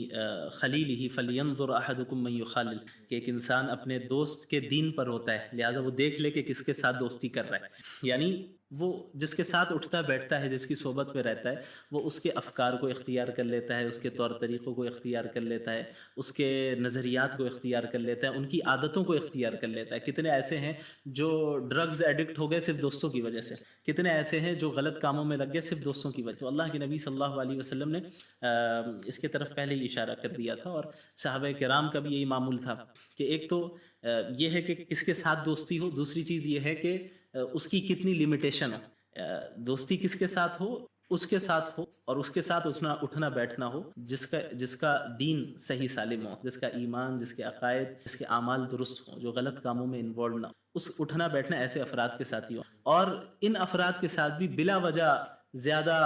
[SPEAKER 2] خلیلہ فلینظر احدکم من یخالل، کہ ایک انسان اپنے دوست کے دین پر ہوتا ہے لہٰذا وہ دیکھ لے کہ کس کے ساتھ دوستی کر رہا ہے. یعنی وہ جس کے ساتھ اٹھتا بیٹھتا ہے، جس کی صحبت میں رہتا ہے، وہ اس کے افکار کو اختیار کر لیتا ہے، اس کے طور طریقوں کو اختیار کر لیتا ہے، اس کے نظریات کو اختیار کر لیتا ہے، ان کی عادتوں کو اختیار کر لیتا ہے. کتنے ایسے ہیں جو ڈرگز ایڈکٹ ہو گئے صرف دوستوں کی وجہ سے، کتنے ایسے ہیں جو غلط کاموں میں لگ گئے صرف دوستوں کی وجہ سے. تو اللہ کے نبی صلی اللہ علیہ وسلم نے اس کی طرف پہلے ہی اشارہ کر دیا تھا اور صحابہ کرام کا بھی یہی معمول تھا کہ ایک تو یہ ہے کہ کس کے ساتھ دوستی ہو، دوسری چیز یہ ہے کہ اس کی کتنی لمیٹیشن ہو. دوستی کس کے ساتھ ہو، اس کے ساتھ ہو اور اس کے ساتھ اٹھنا بیٹھنا ہو جس کا دین صحیح سالم ہو، جس کا ایمان، جس کے عقائد، جس کے اعمال درست ہوں، جو غلط کاموں میں انوالو نہ ہو. اس اٹھنا بیٹھنا ایسے افراد کے ساتھ ہی ہو. اور ان افراد کے ساتھ بھی بلا وجہ زیادہ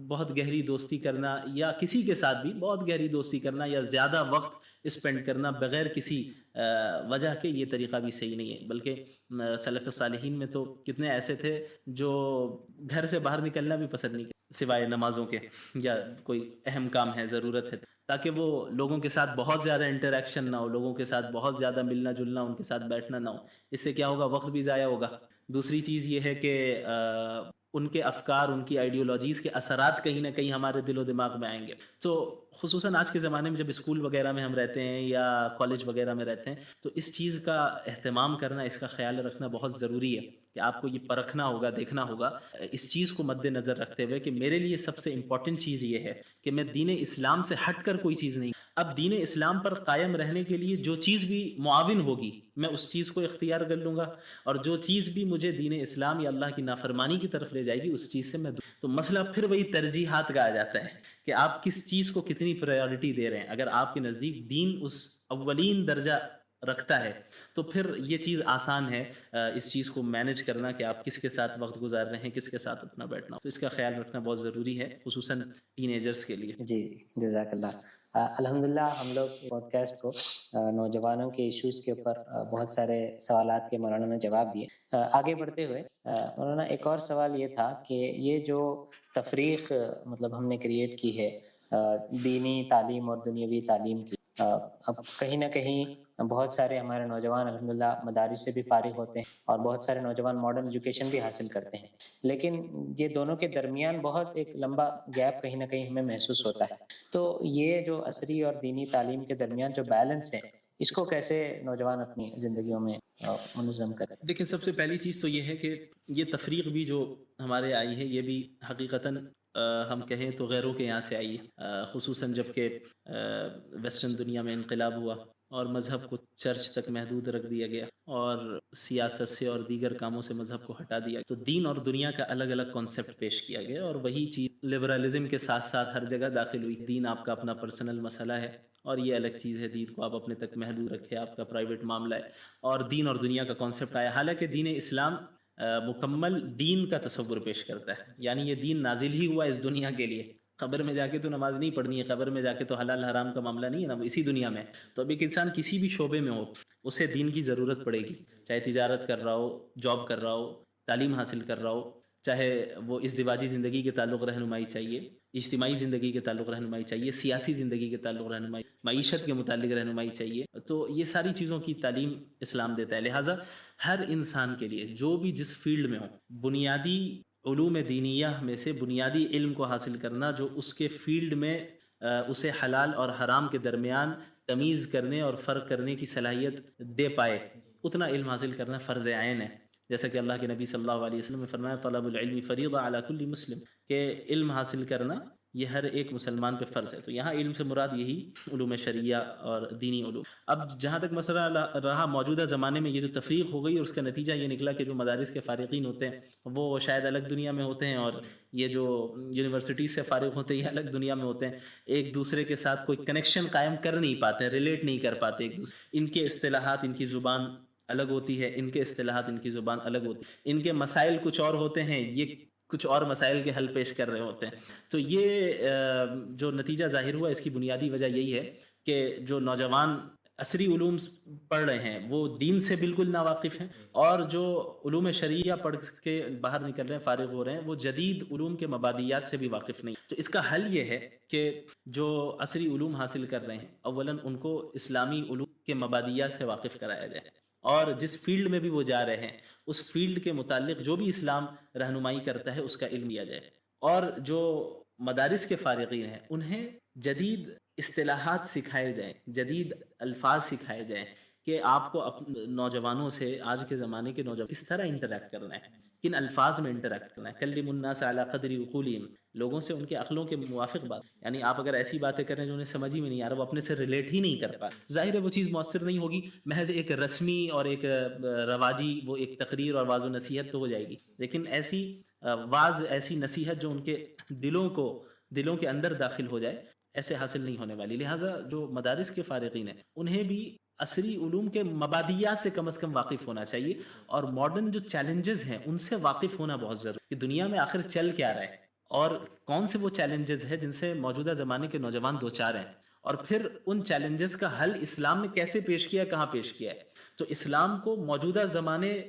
[SPEAKER 2] بہت گہری دوستی کرنا یا کسی کے ساتھ بھی بہت گہری دوستی کرنا یا زیادہ وقت اسپینڈ کرنا بغیر کسی وجہ کے، یہ طریقہ بھی صحیح نہیں ہے. بلکہ سلف صالحین میں تو کتنے ایسے تھے جو گھر سے باہر نکلنا بھی پسند نہیں کرتے سوائے نمازوں کے یا کوئی اہم کام ہے، ضرورت ہے، تاکہ وہ لوگوں کے ساتھ بہت زیادہ انٹریکشن نہ ہو، لوگوں کے ساتھ بہت زیادہ ملنا جلنا، ان کے ساتھ بیٹھنا نہ ہو. اس سے کیا ہوگا؟ وقت بھی ضائع ہوگا. دوسری چیز یہ ہے کہ ان کے افکار، ان کی آئیڈیولوجیز کے اثرات کہیں نہ کہیں ہمارے دل و دماغ میں آئیں گے. تو خصوصاً آج کے زمانے میں جب اسکول وغیرہ میں ہم رہتے ہیں یا کالج وغیرہ میں رہتے ہیں تو اس چیز کا اہتمام کرنا، اس کا خیال رکھنا بہت ضروری ہے کہ آپ کو یہ پرکھنا ہوگا، دیکھنا ہوگا اس چیز کو مد نظر رکھتے ہوئے کہ میرے لیے سب سے امپورٹنٹ چیز یہ ہے کہ میں دین اسلام سے ہٹ کر کوئی چیز نہیں. اب دین اسلام پر قائم رہنے کے لیے جو چیز بھی معاون ہوگی میں اس چیز کو اختیار کر لوں گا، اور جو چیز بھی مجھے دین اسلام یا اللہ کی نافرمانی کی طرف لے جائے گی اس چیز سے میں تو مسئلہ پھر وہی ترجیحات کا آ جاتا ہے کہ آپ کس چیز کو کتنی پرائیورٹی دے رہے ہیں. اگر آپ کے نزدیک دین اس اولین درجہ رکھتا ہے تو پھر یہ چیز آسان ہے اس چیز کو مینج کرنا کہ آپ کس کے ساتھ وقت گزار رہے ہیں، کس کے ساتھ اٹھنا بیٹھنا. تو اس کا خیال رکھنا بہت ضروری ہے خصوصاً ٹین ایجرز کے لیے.
[SPEAKER 1] جی جزاک اللہ. الحمدللہ ہم لوگ پوڈ کاسٹ کو نوجوانوں کے ایشوز کے اوپر بہت سارے سوالات کے مولانا نے جواب دیے. آگے بڑھتے ہوئے مولانا ایک اور سوال یہ تھا کہ یہ جو تفریق مطلب ہم نے کریٹ کی ہے دینی تعلیم اور دنیاوی تعلیم کی، اب کہیں نہ کہیں بہت سارے ہمارے نوجوان الحمدللہ مدارس سے بھی فارغ ہوتے ہیں اور بہت سارے نوجوان ماڈرن ایجوکیشن بھی حاصل کرتے ہیں، لیکن یہ دونوں کے درمیان بہت ایک لمبا گیپ کہیں نہ کہیں ہمیں محسوس ہوتا ہے. تو یہ جو عصری اور دینی تعلیم کے درمیان جو بیلنس ہے اس کو کیسے نوجوان اپنی زندگیوں میں منظم کریں؟
[SPEAKER 2] دیکھیں، سب سے پہلی چیز تو یہ ہے کہ یہ تفریق بھی جو ہمارے آئی ہے یہ بھی حقیقتاً ہم کہیں تو غیروں کے یہاں سے آئی ہے، خصوصاً جب کہ ویسٹرن دنیا میں انقلاب ہوا اور مذہب کو چرچ تک محدود رکھ دیا گیا اور سیاست سے اور دیگر کاموں سے مذہب کو ہٹا دیا، تو دین اور دنیا کا الگ الگ کانسیپٹ پیش کیا گیا اور وہی چیز لبرلزم کے ساتھ ساتھ ہر جگہ داخل ہوئی. دین آپ کا اپنا پرسنل مسئلہ ہے اور یہ الگ چیز ہے، دین کو آپ اپنے تک محدود رکھیں، آپ کا پرائیویٹ معاملہ ہے. اور دین اور دنیا کا کانسیپٹ آیا، حالانکہ دین اسلام مکمل دین کا تصور پیش کرتا ہے. یعنی یہ دین نازل ہی ہوا اس دنیا کے لیے. قبر میں جا کے تو نماز نہیں پڑھنی ہے، قبر میں جا کے تو حلال حرام کا معاملہ نہیں ہے نا، اسی دنیا میں. تو اب ایک انسان کسی بھی شعبے میں ہو اسے دین کی ضرورت پڑے گی، چاہے تجارت کر رہا ہو، جاب کر رہا ہو، تعلیم حاصل کر رہا ہو، چاہے وہ ازدواجی زندگی کے تعلق رہنمائی چاہیے، اجتماعی زندگی کے تعلق رہنمائی چاہیے، سیاسی زندگی کے تعلق رہنمائی، معیشت کے متعلق رہنمائی چاہیے، تو یہ ساری چیزوں کی تعلیم اسلام دیتا ہے۔ لہٰذا ہر انسان کے لیے جو بھی جس فیلڈ میں ہو، بنیادی علوم دینیہ میں سے بنیادی علم کو حاصل کرنا جو اس کے فیلڈ میں اسے حلال اور حرام کے درمیان تمیز کرنے اور فرق کرنے کی صلاحیت دے پائے، اتنا علم حاصل کرنا فرض عین ہے۔ جیسا کہ اللہ کے نبی صلی اللہ علیہ وسلم نے فرمایا طلب العلم فریضہ علی کل مسلم، کہ علم حاصل کرنا یہ ہر ایک مسلمان پہ فرض ہے۔ تو یہاں علم سے مراد یہی علوم شرعیہ اور دینی علوم۔ اب جہاں تک مسئلہ رہا موجودہ زمانے میں یہ جو تفریق ہو گئی اور اس کا نتیجہ یہ نکلا کہ جو مدارس کے فارغین ہوتے ہیں وہ شاید الگ دنیا میں ہوتے ہیں، اور یہ جو یونیورسٹیز سے فارغ ہوتے ہیں یہ الگ دنیا میں ہوتے ہیں، ایک دوسرے کے ساتھ کوئی کنیکشن قائم کر نہیں پاتے، ریلیٹ نہیں کر پاتے ایک دوسرے، ان کے اصطلاحات ان کی زبان الگ ہوتی ہے، ان کے اصطلاحات ان کی زبان الگ ہوتی ہے، ان کے مسائل کچھ اور ہوتے ہیں، یہ کچھ اور مسائل کے حل پیش کر رہے ہوتے ہیں۔ تو یہ جو نتیجہ ظاہر ہوا اس کی بنیادی وجہ یہی ہے کہ جو نوجوان عصری علوم پڑھ رہے ہیں وہ دین سے بالکل ناواقف ہیں، اور جو علوم شرعیہ پڑھ کے باہر نکل رہے ہیں، فارغ ہو رہے ہیں، وہ جدید علوم کے مبادیات سے بھی واقف نہیں۔ تو اس کا حل یہ ہے کہ جو عصری علوم حاصل کر رہے ہیں اولاً ان کو اسلامی علوم کے مبادیات سے واقف کرایا جائے، اور جس فیلڈ میں بھی وہ جا رہے ہیں اس فیلڈ کے متعلق جو بھی اسلام رہنمائی کرتا ہے اس کا علم دیا جائے، اور جو مدارس کے فارغین ہیں انہیں جدید اصطلاحات سکھائے جائیں، جدید الفاظ سکھائے جائیں کہ آپ کو نوجوانوں سے، آج کے زمانے کے نوجوان کس طرح انٹریکٹ کرنا ہے، کن الفاظ میں انٹریکٹ کرنا ہے۔ کلم الناس علی قدر عقولہم، لوگوں سے ان کے عقلوں کے موافق بات، یعنی آپ اگر ایسی باتیں کریں جو انہیں سمجھ ہی میں نہیں آ رہا، وہ اپنے سے ریلیٹ ہی نہیں کر پا، ظاہر ہے وہ چیز مؤثر نہیں ہوگی، محض ایک رسمی اور ایک رواجی وہ ایک تقریر اور واعظ و نصیحت تو ہو جائے گی، لیکن ایسی واعظ، ایسی نصیحت جو ان کے دلوں کے اندر داخل ہو جائے، ایسے حاصل نہیں ہونے والی۔ لہٰذا جو مدارس کے فارغین ہیں انہیں بھی عصری علوم کے مبادیات سے کم از کم واقف ہونا چاہیے، اور ماڈرن جو چیلنجز ہیں ان سے واقف ہونا بہت ضروری ہے کہ دنیا میں آخر چل کیا رہا ہے، اور کون سے وہ چیلنجز ہیں جن سے موجودہ زمانے کے نوجوان دوچار ہیں، اور پھر ان چیلنجز کا حل اسلام نے کیسے پیش کیا، کہاں پیش کیا ہے۔ تو اسلام کو موجودہ زمانے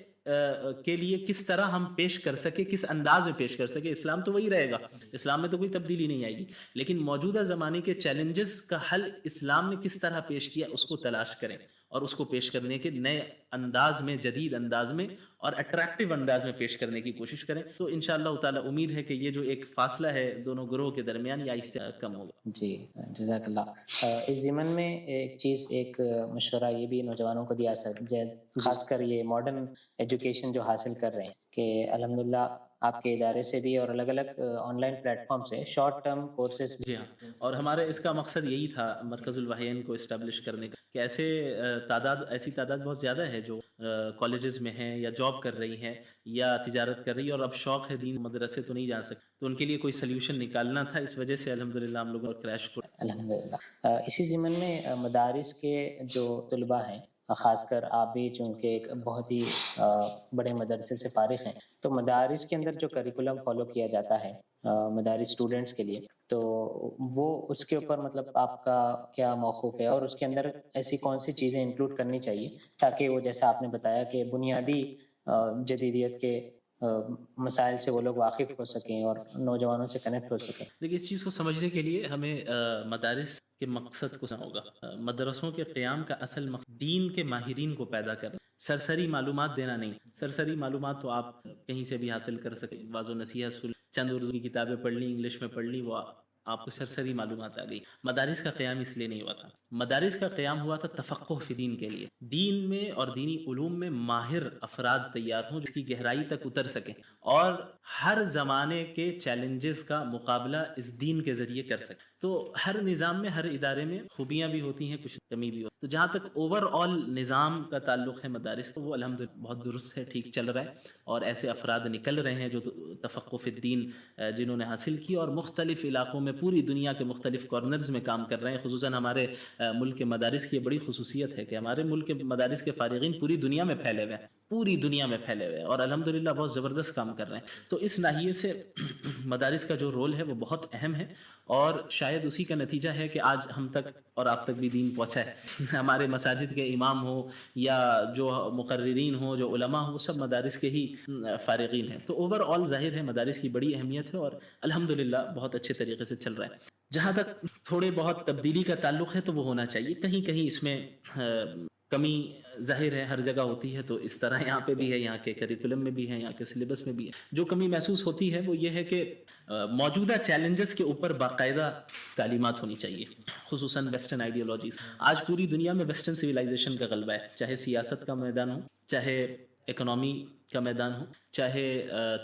[SPEAKER 2] کے لیے کس طرح ہم پیش کر سکے، کس انداز میں پیش کر سکے، اسلام تو وہی رہے گا، اسلام میں تو کوئی تبدیلی نہیں آئے گی، لیکن موجودہ زمانے کے چیلنجز کا حل اسلام نے کس طرح پیش کیا اس کو تلاش کریں، اور اس کو پیش کرنے کے نئے انداز میں، جدید انداز میں اور اٹریکٹیو انداز میں پیش کرنے کی کوشش کریں۔ تو انشاءاللہ تعالی امید ہے کہ یہ جو ایک فاصلہ ہے دونوں گروہ کے درمیان یا اس سے کم ہوگا۔
[SPEAKER 1] جی جزاک اللہ۔ اس ضمن میں ایک چیز، ایک مشورہ یہ بھی نوجوانوں کو دیا خاص کر یہ ماڈرن ایجوکیشن جو حاصل کر رہے ہیں، کہ الحمدللہ آپ کے ادارے سے بھی اور الگ الگ آن لائن پلیٹ فارم سے شارٹ ٹرم کورسز۔
[SPEAKER 2] جی ہاں، اور ہمارے اس کا مقصد یہی تھا مرکز الوحیین کو اسٹیبلش کرنے کا، کہ ایسی تعداد بہت زیادہ ہے جو کالجز میں ہیں یا جاب کر رہی ہیں یا تجارت کر رہی ہے، اور اب شوق ہے دین، مدرسے تو نہیں جا سکتے، تو ان کے لیے کوئی سلیوشن نکالنا تھا، اس وجہ سے الحمدللہ ہم لوگوں نے کریش کو۔
[SPEAKER 1] الحمدللہ۔ اسی ضمن میں مدارس کے جو طلباء ہیں، خاص کر آپ بھی چونکہ ایک بہت ہی بڑے مدرسے سے فارغ ہیں، تو مدارس کے اندر جو کریکولم فالو کیا جاتا ہے مدارس اسٹوڈنٹس کے لیے، تو وہ اس کے اوپر مطلب آپ کا کیا موقف ہے، اور اس کے اندر ایسی کون سی چیزیں انکلوڈ کرنی چاہیے تاکہ وہ، جیسا آپ نے بتایا کہ بنیادی جدیدیت کے مسائل سے وہ لوگ واقف ہو سکیں اور نوجوانوں سے کنیکٹ ہو سکیں۔
[SPEAKER 2] دیکھیے، اس چیز کو سمجھنے کے لیے ہمیں مدارس کے مقصد کو سمجھنا ہوگا۔ مدرسوں کے قیام کا اصل مقصد دین کے ماہرین کو پیدا کرنا، سرسری معلومات دینا نہیں۔ سرسری معلومات تو آپ کہیں سے بھی حاصل کر سکیں، واعظ و نصیحت، چند اردو کی کتابیں پڑھ لی، انگلش میں پڑھ لی، وہ آپ کو سرسری معلومات آ گئی۔ مدارس کا قیام اس لیے نہیں ہوا تھا، مدارس کا قیام ہوا تھا تفقہ فی دین کے لیے، دین میں اور دینی علوم میں ماہر افراد تیار ہوں جو اس کی گہرائی تک اتر سکیں اور ہر زمانے کے چیلنجز کا مقابلہ اس دین کے ذریعے کر سکیں۔ تو ہر نظام میں، ہر ادارے میں خوبیاں بھی ہوتی ہیں، کچھ کمی بھی ہوتی ہے۔ تو جہاں تک اوور آل نظام کا تعلق ہے مدارس کا، وہ الحمدللہ بہت درست ہے، ٹھیک چل رہا ہے، اور ایسے افراد نکل رہے ہیں جو تفقہ فی الدین جنہوں نے حاصل کی اور مختلف علاقوں میں، پوری دنیا کے مختلف کارنرز میں کام کر رہے ہیں۔ خصوصاً ہمارے ملک کے مدارس کی یہ بڑی خصوصیت ہے کہ ہمارے ملک کے مدارس کے فارغین پوری دنیا میں پھیلے ہوئے ہیں، پوری دنیا میں پھیلے ہوئے ہیں اور الحمدللہ بہت زبردست کام کر رہے ہیں. تو اس ناحیے سے مدارس کا جو رول ہے وہ بہت اہم ہے اور شاید اسی کا نتیجہ ہے کہ آج ہم تک اور آپ تک بھی دین پہنچا ہے. ہمارے مساجد کے امام ہو یا جو مقررین ہوں، جو علماء ہوں، وہ سب مدارس کے ہی فارغین ہیں. تو اوور آل ظاہر ہے مدارس کی بڑی اہمیت ہے اور الحمدللہ بہت اچھے طریقے سے چل رہا ہے. جہاں تک تھوڑے بہت تبدیلی کا تعلق ہے تو وہ ہونا چاہیے. کہیں کہیں اس میں کمی ظاہر ہے، ہر جگہ ہوتی ہے. تو اس طرح یہاں پہ بھی ہے، یہاں کے کریکولم میں بھی ہے، یہاں کے سلیبس میں بھی ہے. جو کمی محسوس ہوتی ہے وہ یہ ہے کہ موجودہ چیلنجز کے اوپر باقاعدہ تعلیمات ہونی چاہیے، خصوصاً ویسٹرن آئیڈیالوجیز. آج پوری دنیا میں ویسٹرن سویلائزیشن کا غلبہ ہے، چاہے سیاست کا میدان ہو، چاہے اکنامی کا میدان ہو، چاہے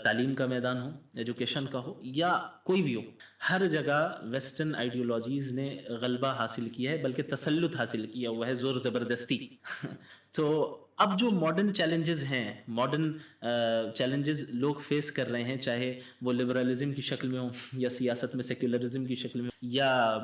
[SPEAKER 2] تعلیم کا میدان ہو، ایجوکیشن کا ہو، یا کوئی بھی ہو. ہر جگہ ویسٹرن آئیڈیالوجیز نے غلبہ حاصل کیا ہے، بلکہ تسلط حاصل کیا ہوا ہے، زور زبردستی. تو اب جو ماڈرن چیلنجز ہیں، ماڈرن چیلنجز لوگ فیس کر رہے ہیں، چاہے وہ لبرلزم کی شکل میں ہوں یا سیاست میں سیکولرزم کی شکل میں ہوں یا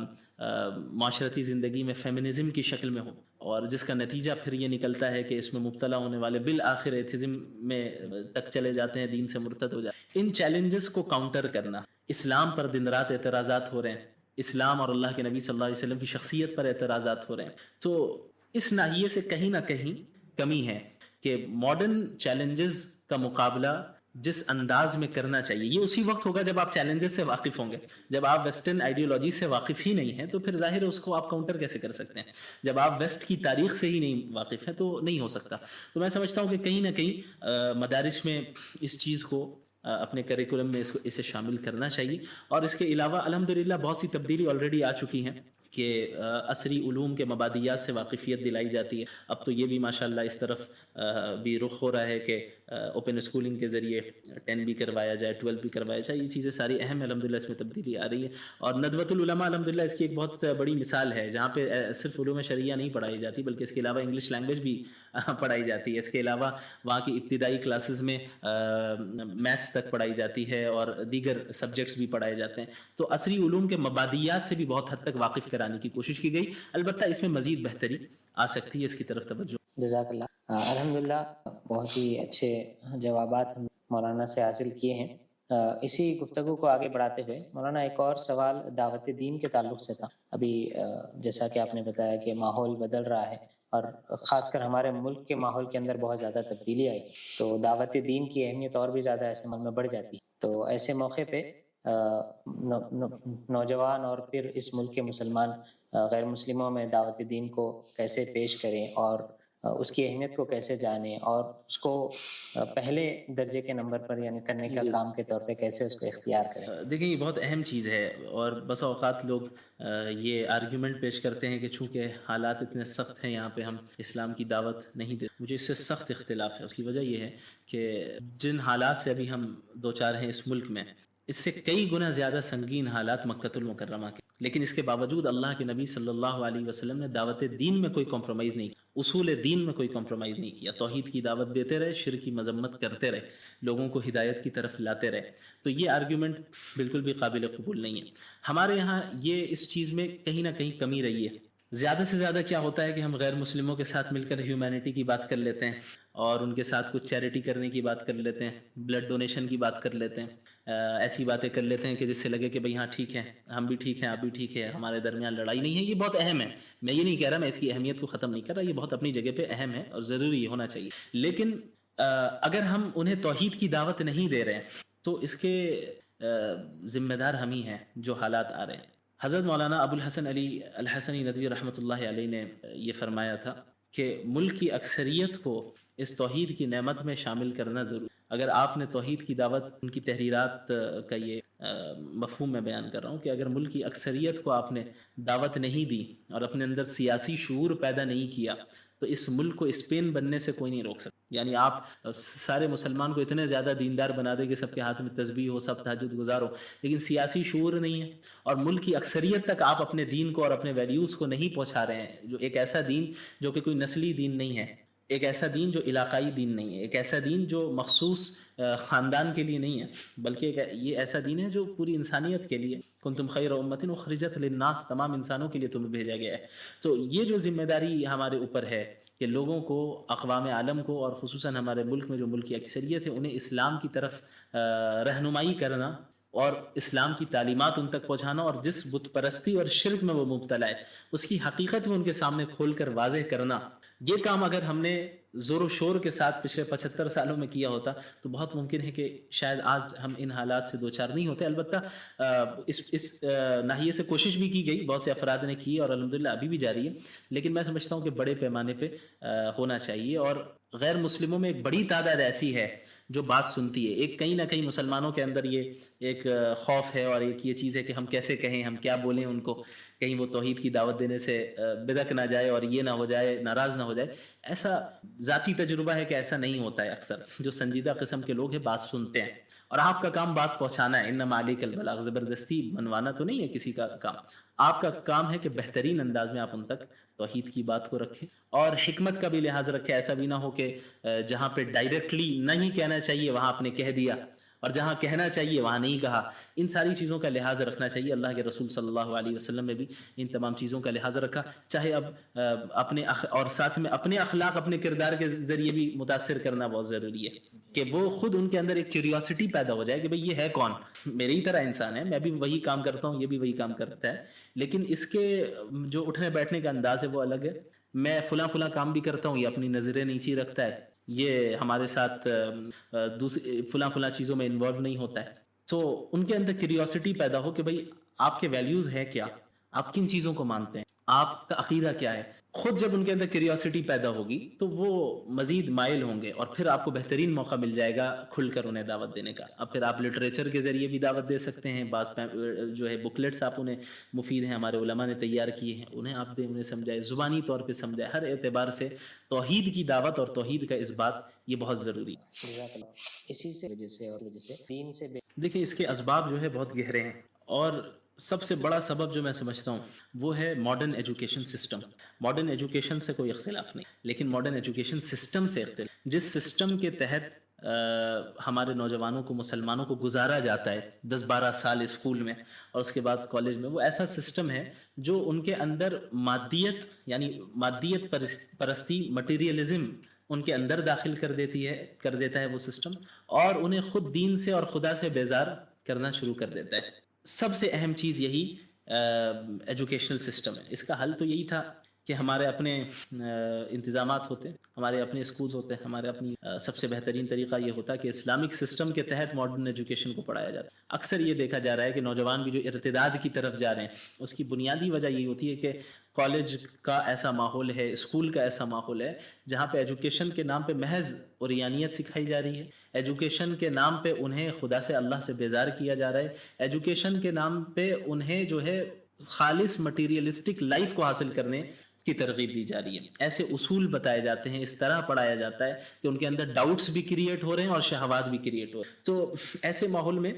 [SPEAKER 2] معاشرتی زندگی میں فیمنزم کی شکل میں ہو، اور جس کا نتیجہ پھر یہ نکلتا ہے کہ اس میں مبتلا ہونے والے بالآخر ایتھزم میں تک چلے جاتے ہیں، دین سے مرتد ہو جاتے ہیں. ان چیلنجز کو کاؤنٹر کرنا، اسلام پر دن رات اعتراضات ہو رہے ہیں، اسلام اور اللہ کے نبی صلی اللہ علیہ وسلم کی شخصیت پر اعتراضات ہو رہے ہیں. تو اس ناحیے سے کہیں نہ کہیں کمی ہے کہ ماڈرن چیلنجز کا مقابلہ جس انداز میں کرنا چاہیے یہ اسی وقت ہوگا جب آپ چیلنجز سے واقف ہوں گے. جب آپ ویسٹرن آئیڈیالوجی سے واقف ہی نہیں ہیں تو پھر ظاہر ہے اس کو آپ کاؤنٹر کیسے کر سکتے ہیں. جب آپ ویسٹ کی تاریخ سے ہی نہیں واقف ہیں تو نہیں ہو سکتا. تو میں سمجھتا ہوں کہ کہیں نہ کہیں مدارس میں اس چیز کو اپنے کریکولم میں اسے شامل کرنا چاہیے. اور اس کے علاوہ الحمدللہ بہت سی تبدیلی آلریڈی آ چکی ہیں کہ عصری علوم کے مبادیات سے واقفیت دلائی جاتی ہے. اب تو یہ بھی ماشاءاللہ اس طرف بھی رخ ہو رہا ہے کہ اوپن اسکولنگ کے ذریعے 10 بھی کروایا جائے، 12 بھی کروایا جائے. یہ چیزیں ساری اہم ہیں، الحمدللہ اس میں تبدیلی آ رہی ہے. اور ندوۃ العلماء الحمدللہ اس کی ایک بہت بڑی مثال ہے، جہاں پہ صرف علوم شرعیہ نہیں پڑھائی جاتی بلکہ اس کے علاوہ انگلش لینگویج بھی پڑھائی جاتی ہے. اس کے علاوہ وہاں کی ابتدائی کلاسز میں میتھس تک پڑھائی جاتی ہے اور دیگر سبجیکٹس بھی پڑھائے جاتے ہیں. تو عصری علوم کے مبادیات سے بھی بہت حد تک واقف کرانے کی کوشش کی گئی. البتہ اس میں مزید بہتری آ سکتی ہے، اس کی طرف توجہ.
[SPEAKER 1] جزاک اللہ. الحمدللہ بہت ہی اچھے جوابات ہم مولانا سے حاصل کیے ہیں. اسی گفتگو کو آگے بڑھاتے ہوئے مولانا ایک اور سوال دعوت دین کے تعلق سے تھا. ابھی جیسا کہ آپ نے بتایا کہ ماحول بدل رہا ہے اور خاص کر ہمارے ملک کے ماحول کے اندر بہت زیادہ تبدیلی آئی، تو دعوت دین کی اہمیت اور بھی زیادہ ایسے ملک میں بڑھ جاتی. تو ایسے موقع پہ نوجوان اور پھر اس ملک کے مسلمان غیر مسلموں میں دعوت دین کو کیسے پیش کریں اور اس کی اہمیت کو کیسے جانیں اور اس کو پہلے درجے کے نمبر پر یعنی کرنے کا کام کے طور پہ کیسے اس کو اختیار کریں.
[SPEAKER 2] دیکھیں یہ بہت اہم چیز ہے اور بسا اوقات لوگ یہ آرگیومنٹ پیش کرتے ہیں کہ چونکہ حالات اتنے سخت ہیں یہاں پہ ہم اسلام کی دعوت نہیں دیتے. مجھے اس سے سخت اختلاف ہے. اس کی وجہ یہ ہے کہ جن حالات سے ابھی ہم دو چار ہیں اس ملک میں، اس سے کئی گنا زیادہ سنگین حالات مکۃ المکرمہ کے. لیکن اس کے باوجود اللہ کے نبی صلی اللہ علیہ وسلم نے دعوت دین میں کوئی کمپرومائز نہیں کیا، اصول دین میں کوئی کمپرومائز نہیں کیا. توحید کی دعوت دیتے رہے، شرک کی مذمت کرتے رہے، لوگوں کو ہدایت کی طرف لاتے رہے. تو یہ آرگیومنٹ بالکل بھی قابل قبول نہیں ہے. ہمارے یہاں یہ اس چیز میں کہیں نہ کہیں کمی رہی ہے. زیادہ سے زیادہ کیا ہوتا ہے کہ ہم غیر مسلموں کے ساتھ مل کر ہیومینٹی کی بات کر لیتے ہیں اور ان کے ساتھ کچھ چیریٹی کرنے کی بات کر لیتے ہیں، بلڈ ڈونیشن کی بات کر لیتے ہیں، ایسی باتیں کر لیتے ہیں کہ جس سے لگے کہ بھئی ہاں ٹھیک ہے، ہم بھی ٹھیک ہیں، آپ بھی ٹھیک ہے، ہمارے درمیان لڑائی نہیں ہے. یہ بہت اہم ہے، میں یہ نہیں کہہ رہا، میں اس کی اہمیت کو ختم نہیں کر رہا، یہ بہت اپنی جگہ پہ اہم ہے اور ضروری ہونا چاہیے. لیکن اگر ہم انہیں توحید کی دعوت نہیں دے رہے ہیں تو اس کے ذمہ دار ہم ہی ہیں جو حالات آ رہے ہیں. حضرت مولانا ابو الحسن علی الحسنی ندوی رحمۃ اللہ علیہ نے یہ فرمایا تھا کہ ملک کی اکثریت کو اس توحید کی نعمت میں شامل کرنا ضروری. اگر آپ نے توحید کی دعوت، ان کی تحریرات کا یہ مفہوم میں بیان کر رہا ہوں کہ اگر ملک کی اکثریت کو آپ نے دعوت نہیں دی اور اپنے اندر سیاسی شعور پیدا نہیں کیا تو اس ملک کو اسپین بننے سے کوئی نہیں روک سکتا. یعنی آپ سارے مسلمان کو اتنے زیادہ دیندار بنا دیں کہ سب کے ہاتھ میں تسبیح ہو، سب تہجد گزار ہو، لیکن سیاسی شعور نہیں ہے اور ملک کی اکثریت تک آپ اپنے دین کو اور اپنے ویلیوز کو نہیں پہنچا رہے ہیں، جو ایک ایسا دین جو کہ کوئی نسلی دین نہیں ہے، ایک ایسا دین جو علاقائی دین نہیں ہے، ایک ایسا دین جو مخصوص خاندان کے لیے نہیں ہے، بلکہ یہ ایسا دین ہے جو پوری انسانیت کے لیے، کنتم خیر امۃ اخرجت للناس، تمام انسانوں کے لیے تمہیں بھیجا گیا ہے۔ تو یہ جو ذمہ داری ہمارے اوپر ہے کہ لوگوں کو، اقوام عالم کو، اور خصوصاً ہمارے ملک میں جو ملک کی اکثریت ہے، انہیں اسلام کی طرف رہنمائی کرنا اور اسلام کی تعلیمات ان تک پہنچانا، اور جس بت پرستی اور شرک میں وہ مبتلا ہے اس کی حقیقت کو ان کے سامنے کھول کر واضح کرنا، یہ کام اگر ہم نے زور و شور کے ساتھ پچھلے 75 سالوں میں کیا ہوتا تو بہت ممکن ہے کہ شاید آج ہم ان حالات سے دوچار نہیں ہوتے۔ البتہ اس ناحیے سے کوشش بھی کی گئی، بہت سے افراد نے کی، اور الحمدللہ ابھی بھی جاری ہے، لیکن میں سمجھتا ہوں کہ بڑے پیمانے پہ ہونا چاہیے، اور غیر مسلموں میں ایک بڑی تعداد ایسی ہے جو بات سنتی ہے۔ ایک کہیں نہ کہیں مسلمانوں کے اندر یہ ایک خوف ہے، اور ایک یہ چیز ہے کہ ہم کیسے کہیں، ہم کیا بولیں ان کو، کہیں وہ توحید کی دعوت دینے سے بدک نہ جائے اور یہ نہ ہو جائے، ناراض نہ ہو جائے۔ ایسا ذاتی تجربہ ہے کہ ایسا نہیں ہوتا ہے، اکثر جو سنجیدہ قسم کے لوگ ہیں بات سنتے ہیں، اور آپ کا کام بات پہنچانا ہے، انما علیک البلاغ، زبردستی منوانا تو نہیں ہے کسی کا کام، آپ کا کام ہے کہ بہترین انداز میں آپ ان تک توحید کی بات کو رکھیں، اور حکمت کا بھی لحاظ رکھیں، ایسا بھی نہ ہو کہ جہاں پہ ڈائریکٹلی نہیں کہنا چاہیے وہاں آپ نے کہہ دیا، اور جہاں کہنا چاہیے وہاں نہیں کہا۔ ان ساری چیزوں کا لحاظ رکھنا چاہیے۔ اللہ کے رسول صلی اللہ علیہ وسلم نے بھی ان تمام چیزوں کا لحاظ رکھا، چاہے اب اپنے اور ساتھ میں اپنے اخلاق، اپنے کردار کے ذریعے بھی متاثر کرنا بہت ضروری ہے، کہ وہ خود ان کے اندر ایک کیوریوسٹی پیدا ہو جائے کہ بھئی یہ ہے کون، میری ہی طرح انسان ہے، میں بھی وہی کام کرتا ہوں، یہ بھی وہی کام کرتا ہے، لیکن اس کے جو اٹھنے بیٹھنے کا انداز ہے وہ الگ ہے، میں فلاں فلاں کام بھی کرتا ہوں، یہ اپنی نظریں نیچی رکھتا ہے، یہ ہمارے ساتھ دوسری فلاں فلاں چیزوں میں انوالو نہیں ہوتا ہے۔ تو ان کے اندر کیوریوسٹی پیدا ہو کہ بھئی آپ کے ویلیوز ہے کیا، آپ کن چیزوں کو مانتے ہیں، آپ کا عقیدہ کیا ہے۔ خود جب ان کے اندر کیوریوسٹی پیدا ہوگی تو وہ مزید مائل ہوں گے، اور پھر آپ کو بہترین موقع مل جائے گا کھل کر انہیں دعوت دینے کا۔ اب پھر آپ لٹریچر کے ذریعے بھی دعوت دے سکتے ہیں، بعض جو ہے بکلیٹس آپ انہیں مفید ہیں، ہمارے علماء نے تیار کیے ہیں، انہیں آپ دیں، انہیں سمجھائے، زبانی طور پہ سمجھائے، ہر اعتبار سے توحید کی دعوت اور توحید کا اس بات یہ بہت ضروری ہے۔
[SPEAKER 1] جزاک اللہ۔ اسی سے وجہ سے اور وجہ سے دین سے
[SPEAKER 2] دیکھیں اس کے اسباب جو ہے بہت گہرے ہیں، اور سب سے بڑا سبب جو میں سمجھتا ہوں وہ ہے modern education system. Modern education سے کوئی اختلاف نہیں، لیکن ماڈرن ایجوکیشن سسٹم سے اختلاف، جس سسٹم کے تحت ہمارے نوجوانوں کو، مسلمانوں کو گزارا جاتا ہے 10-12 سال اسکول میں اور اس کے بعد کالج میں، وہ ایسا سسٹم ہے جو ان کے اندر مادیت، یعنی مادیت پرستی، مٹیریلزم ان کے اندر داخل کر دیتا ہے وہ سسٹم، اور انہیں خود دین سے اور خدا سے بیزار کرنا شروع کر دیتا ہے۔ سب سے اہم چیز یہی ایجوکیشنل سسٹم ہے۔ اس کا حل تو یہی تھا کہ ہمارے اپنے انتظامات ہوتے، ہمارے اپنے اسکولز ہوتے، ہمارے اپنی سب سے بہترین طریقہ یہ ہوتا کہ اسلامک سسٹم کے تحت ماڈرن ایجوکیشن کو پڑھایا جاتا۔ اکثر یہ دیکھا جا رہا ہے کہ نوجوان بھی جو ارتداد کی طرف جا رہے ہیں، اس کی بنیادی وجہ یہی ہوتی ہے کہ کالج کا ایسا ماحول ہے، اسکول کا ایسا ماحول ہے جہاں پہ ایجوکیشن کے نام پہ محض اوریانیت سکھائی جا رہی ہے، ایجوکیشن کے نام پہ انہیں خدا سے، اللہ سے بیزار کیا جا رہا ہے، ایجوکیشن کے نام پہ انہیں جو ہے خالص مٹیریلسٹک لائف کو حاصل کرنے کی ترغیب دی جا رہی ہے۔ ایسے اصول بتائے جاتے ہیں، اس طرح پڑھایا جاتا ہے کہ ان کے اندر ڈاؤٹس بھی کریٹ ہو رہے ہیں اور شہوات بھی کریٹ ہو رہے ہیں۔ تو ایسے ماحول میں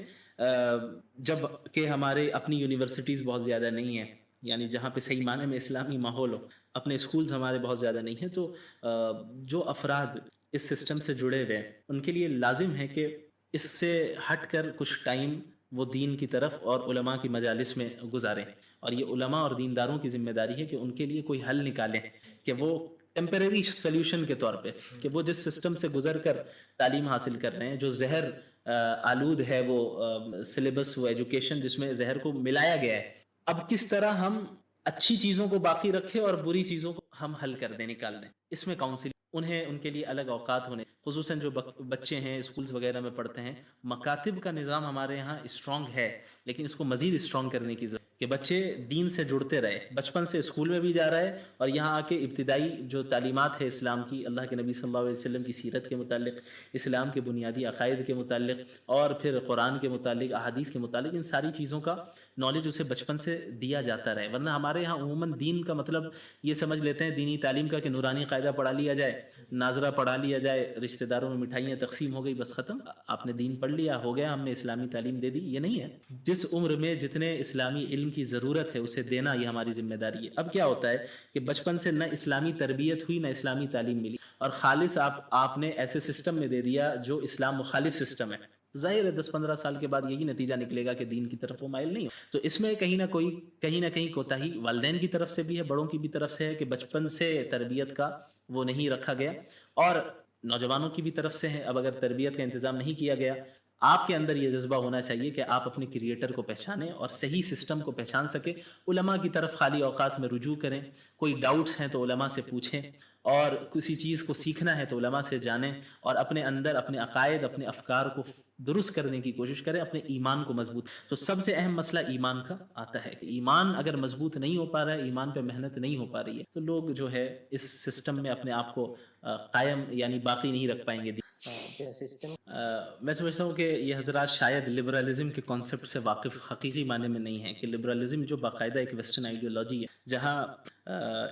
[SPEAKER 2] جب کہ ہمارے اپنی یونیورسٹیز بہت زیادہ نہیں ہیں، یعنی جہاں پہ صحیح معنی میں اسلامی ماحول ہو، اپنے اسکولز ہمارے بہت زیادہ نہیں ہیں، تو جو افراد اس سسٹم سے جڑے ہوئے ہیں ان کے لیے لازم ہے کہ اس سے ہٹ کر کچھ ٹائم وہ دین کی طرف اور علماء کی مجالس میں گزاریں، اور یہ علماء اور دینداروں کی ذمہ داری ہے کہ ان کے لیے کوئی حل نکالیں، کہ وہ ٹیمپریری سلیوشن کے طور پہ، کہ وہ جس سسٹم سے گزر کر تعلیم حاصل کر رہے ہیں، جو زہر آلود ہے وہ سلیبس، وہ ایجوکیشن جس میں زہر کو ملایا گیا ہے، اب کس طرح ہم اچھی چیزوں کو باقی رکھیں اور بری چیزوں کو ہم حل کر دیں، نکال دیں۔ اس میں کاؤنسلنگ، انہیں ان کے لیے الگ اوقات ہونے، خصوصاً جو بچے ہیں اسکولز وغیرہ میں پڑھتے ہیں، مکاتب کا نظام ہمارے یہاں اسٹرانگ ہے، لیکن اس کو مزید اسٹرانگ کرنے کی ضرورت کہ بچے دین سے جڑتے رہے، بچپن سے اسکول میں بھی جا رہا ہے، اور یہاں آ کے ابتدائی جو تعلیمات ہے اسلام کی، اللہ کے نبی صلی اللہ علیہ وسلم کی سیرت کے متعلق، اسلام کے بنیادی عقائد کے متعلق، اور پھر قرآن کے متعلق، احادیث کے متعلق، ان ساری چیزوں کا نالج اسے بچپن سے دیا جاتا رہے۔ ورنہ ہمارے یہاں عموماً دین کا مطلب یہ سمجھ لیتے ہیں دینی تعلیم کا کہ نورانی قاعدہ پڑھا لیا جائے، ناظرہ پڑھا لیا جائے، رشتہ داروں میں مٹھائیاں تقسیم ہو گئی، بس ختم، آپ نے دین پڑھ لیا، ہو گیا، ہم نے اسلامی تعلیم دے دی۔ یہ نہیں ہے۔ جس عمر میں جتنے اسلامی علم دین کی ضرورت ہے اسے دینا یہ ہماری ذمہ داری ہے۔ اب کیا ہوتا ہے کہ بچپن سے نہ اسلامی تربیت ہوئی نہ اسلامی تعلیم ملی، اور خالص آپ نے ایسے سسٹم میں دے دیا جو اسلام مخالف سسٹم ہے، ظاہر ہے 10-15 سال کے بعد یہی نتیجہ نکلے گا کہ دین کی طرف وہ مائل نہیں ہو۔ تو اس میں کہیں نہ کہیں کوتاہی والدین کی طرف سے بھی ہے، بڑوں کی بھی طرف سے ہے کہ بچپن سے تربیت کا وہ نہیں رکھا گیا، اور نوجوانوں کی بھی طرف سے ہے۔ اب اگر تربیت کا انتظام نہیں کیا گیا، آپ کے اندر یہ جذبہ ہونا چاہیے کہ آپ اپنے کریٹر کو پہچانیں اور صحیح سسٹم کو پہچان سکیں۔ علماء کی طرف خالی اوقات میں رجوع کریں، کوئی ڈاؤٹس ہیں تو علماء سے پوچھیں، اور کسی چیز کو سیکھنا ہے تو علماء سے جانیں، اور اپنے اندر اپنے عقائد اپنے افکار کو درست کرنے کی کوشش کریں، اپنے ایمان کو مضبوط۔ تو سب سے اہم مسئلہ ایمان کا آتا ہے کہ ایمان اگر مضبوط نہیں ہو پا رہا ہے، ایمان پہ محنت نہیں ہو پا رہی ہے، تو لوگ جو ہے اس سسٹم میں اپنے آپ کو قائم یعنی باقی نہیں رکھ پائیں گے۔ میں سمجھتا ہوں کہ یہ حضرات شاید لبرلزم کے کانسیپٹ سے واقف حقیقی معنی میں نہیں ہیں، کہ لبرلزم جو باقاعدہ ایک ویسٹرن آئیڈیالوجی ہے جہاں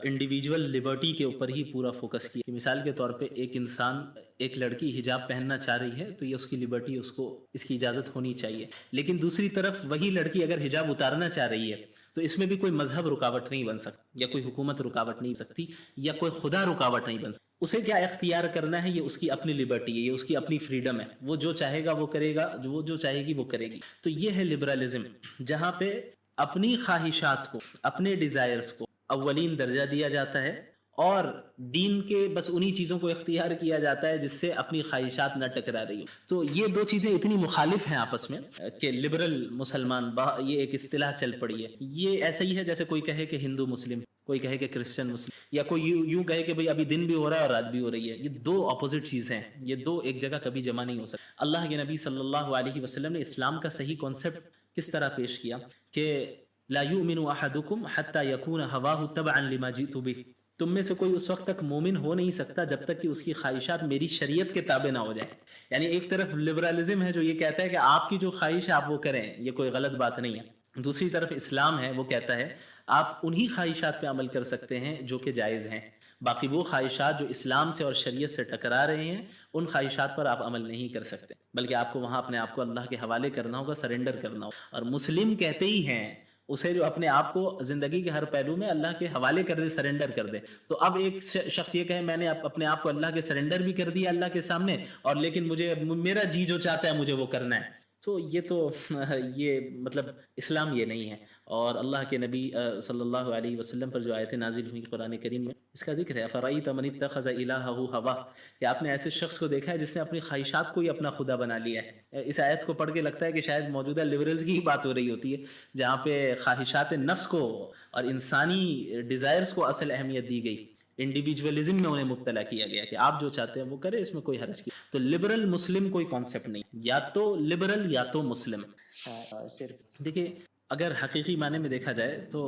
[SPEAKER 2] انڈیویجول لبرٹی کے اوپر ہی پورا فوکس کیا۔ مثال کے طور پہ ایک انسان، ایک لڑکی حجاب پہننا چاہ رہی ہے تو یہ اس کی لبرٹی، اس کو اس کی اجازت ہونی چاہیے، لیکن دوسری طرف وہی لڑکی اگر حجاب اتارنا چاہ رہی ہے تو اس میں بھی کوئی مذہب رکاوٹ نہیں بن سکتا، یا کوئی حکومت رکاوٹ نہیں بن سکتی، یا کوئی خدا رکاوٹ نہیں بن سکتی۔ اسے کیا اختیار کرنا ہے یہ اس کی اپنی لبرٹی ہے، یہ اس کی اپنی فریڈم ہے، وہ جو چاہے گا وہ کرے گا، وہ جو چاہے گی وہ کرے گی۔ تو یہ ہے لبرلزم، جہاں پہ اپنی خواہشات کو، اپنے ڈیزائرز کو اولین درجہ دیا جاتا ہے، اور دین کے بس انہی چیزوں کو اختیار کیا جاتا ہے جس سے اپنی خواہشات نہ ٹکرا رہی ہو۔ تو یہ دو چیزیں اتنی مخالف ہیں آپس میں کہ لبرل مسلمان یہ ایک اصطلاح چل پڑی ہے۔ یہ ایسا ہی ہے جیسے کوئی کہے کہ ہندو مسلم، کوئی کہے کہ کرسچن مسلم، یا کوئی یوں کہے کہ بھئی ابھی دن بھی ہو رہا ہے اور رات بھی ہو رہی ہے۔ یہ دو اپوزٹ چیزیں ہیں، یہ دو ایک جگہ کبھی جمع نہیں ہو سکتی۔ اللہ کے نبی صلی اللہ علیہ وسلم نے اسلام کا صحیح کانسیپٹ کس طرح پیش کیا کہ لا یؤمن احدکم حتی یکون ہواہ تبعا لما جئت بہ، تم میں سے کوئی اس وقت تک مومن ہو نہیں سکتا جب تک کہ اس کی خواہشات میری شریعت کے تابع نہ ہو جائیں۔ یعنی ایک طرف لبرلزم ہے جو یہ کہتا ہے کہ آپ کی جو خواہش ہے آپ وہ کریں، یہ کوئی غلط بات نہیں ہے۔ دوسری طرف اسلام ہے، وہ کہتا ہے آپ انہی خواہشات پہ عمل کر سکتے ہیں جو کہ جائز ہیں، باقی وہ خواہشات جو اسلام سے اور شریعت سے ٹکرا رہے ہیں ان خواہشات پر آپ عمل نہیں کر سکتے، بلکہ آپ کو وہاں اپنے آپ کو اللہ کے حوالے کرنا ہوگا، سرنڈر کرنا ہوگا۔ اور مسلم کہتے ہی ہیں اسے جو اپنے آپ کو زندگی کے ہر پہلو میں اللہ کے حوالے کر دے، سرنڈر کر دے۔ تو اب ایک شخص یہ کہے میں نے اپنے آپ کو اللہ کے سرنڈر بھی کر دیا اللہ کے سامنے، اور لیکن مجھے میرا جی جو چاہتا ہے مجھے وہ کرنا ہے، تو یہ مطلب اسلام یہ نہیں ہے۔ اور اللہ کے نبی صلی اللہ علیہ وسلم پر جو آیتیں نازل ہوئی قرآن کریم میں، اس کا ذکر ہے فَرَأَيْتَ مَنِ اتَّخَذَ إِلَٰهَهُ هَوَاهُ، کہ آپ نے ایسے شخص کو دیکھا ہے جس نے اپنی خواہشات کو ہی اپنا خدا بنا لیا ہے۔ اس آیت کو پڑھ کے لگتا ہے کہ شاید موجودہ لبرلز کی ہی بات ہو رہی ہوتی ہے، جہاں پہ خواہشات نفس کو اور انسانی ڈیزائرز کو اصل اہمیت دی گئی، انڈیویجولزم میں انہیں مبتلا کیا گیا کہ آپ جو چاہتے ہیں وہ کریں، اس میں کوئی حرج کی۔ تو لبرل مسلم کوئی کانسیپٹ نہیں، یا تو لبرل یا تو مسلم۔ صرف دیکھیں اگر حقیقی معنی میں دیکھا جائے تو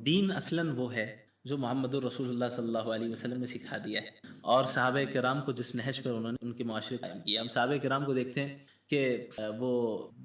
[SPEAKER 2] دین اصلاً وہ ہے جو محمد الرسول اللہ صلی اللہ علیہ وسلم نے سکھا دیا ہے، اور صحابہ کرام کو جس نہج پر انہوں نے ان کے معاشرے قائم کیا۔ ہم صحابہ کرام کو دیکھتے ہیں کہ وہ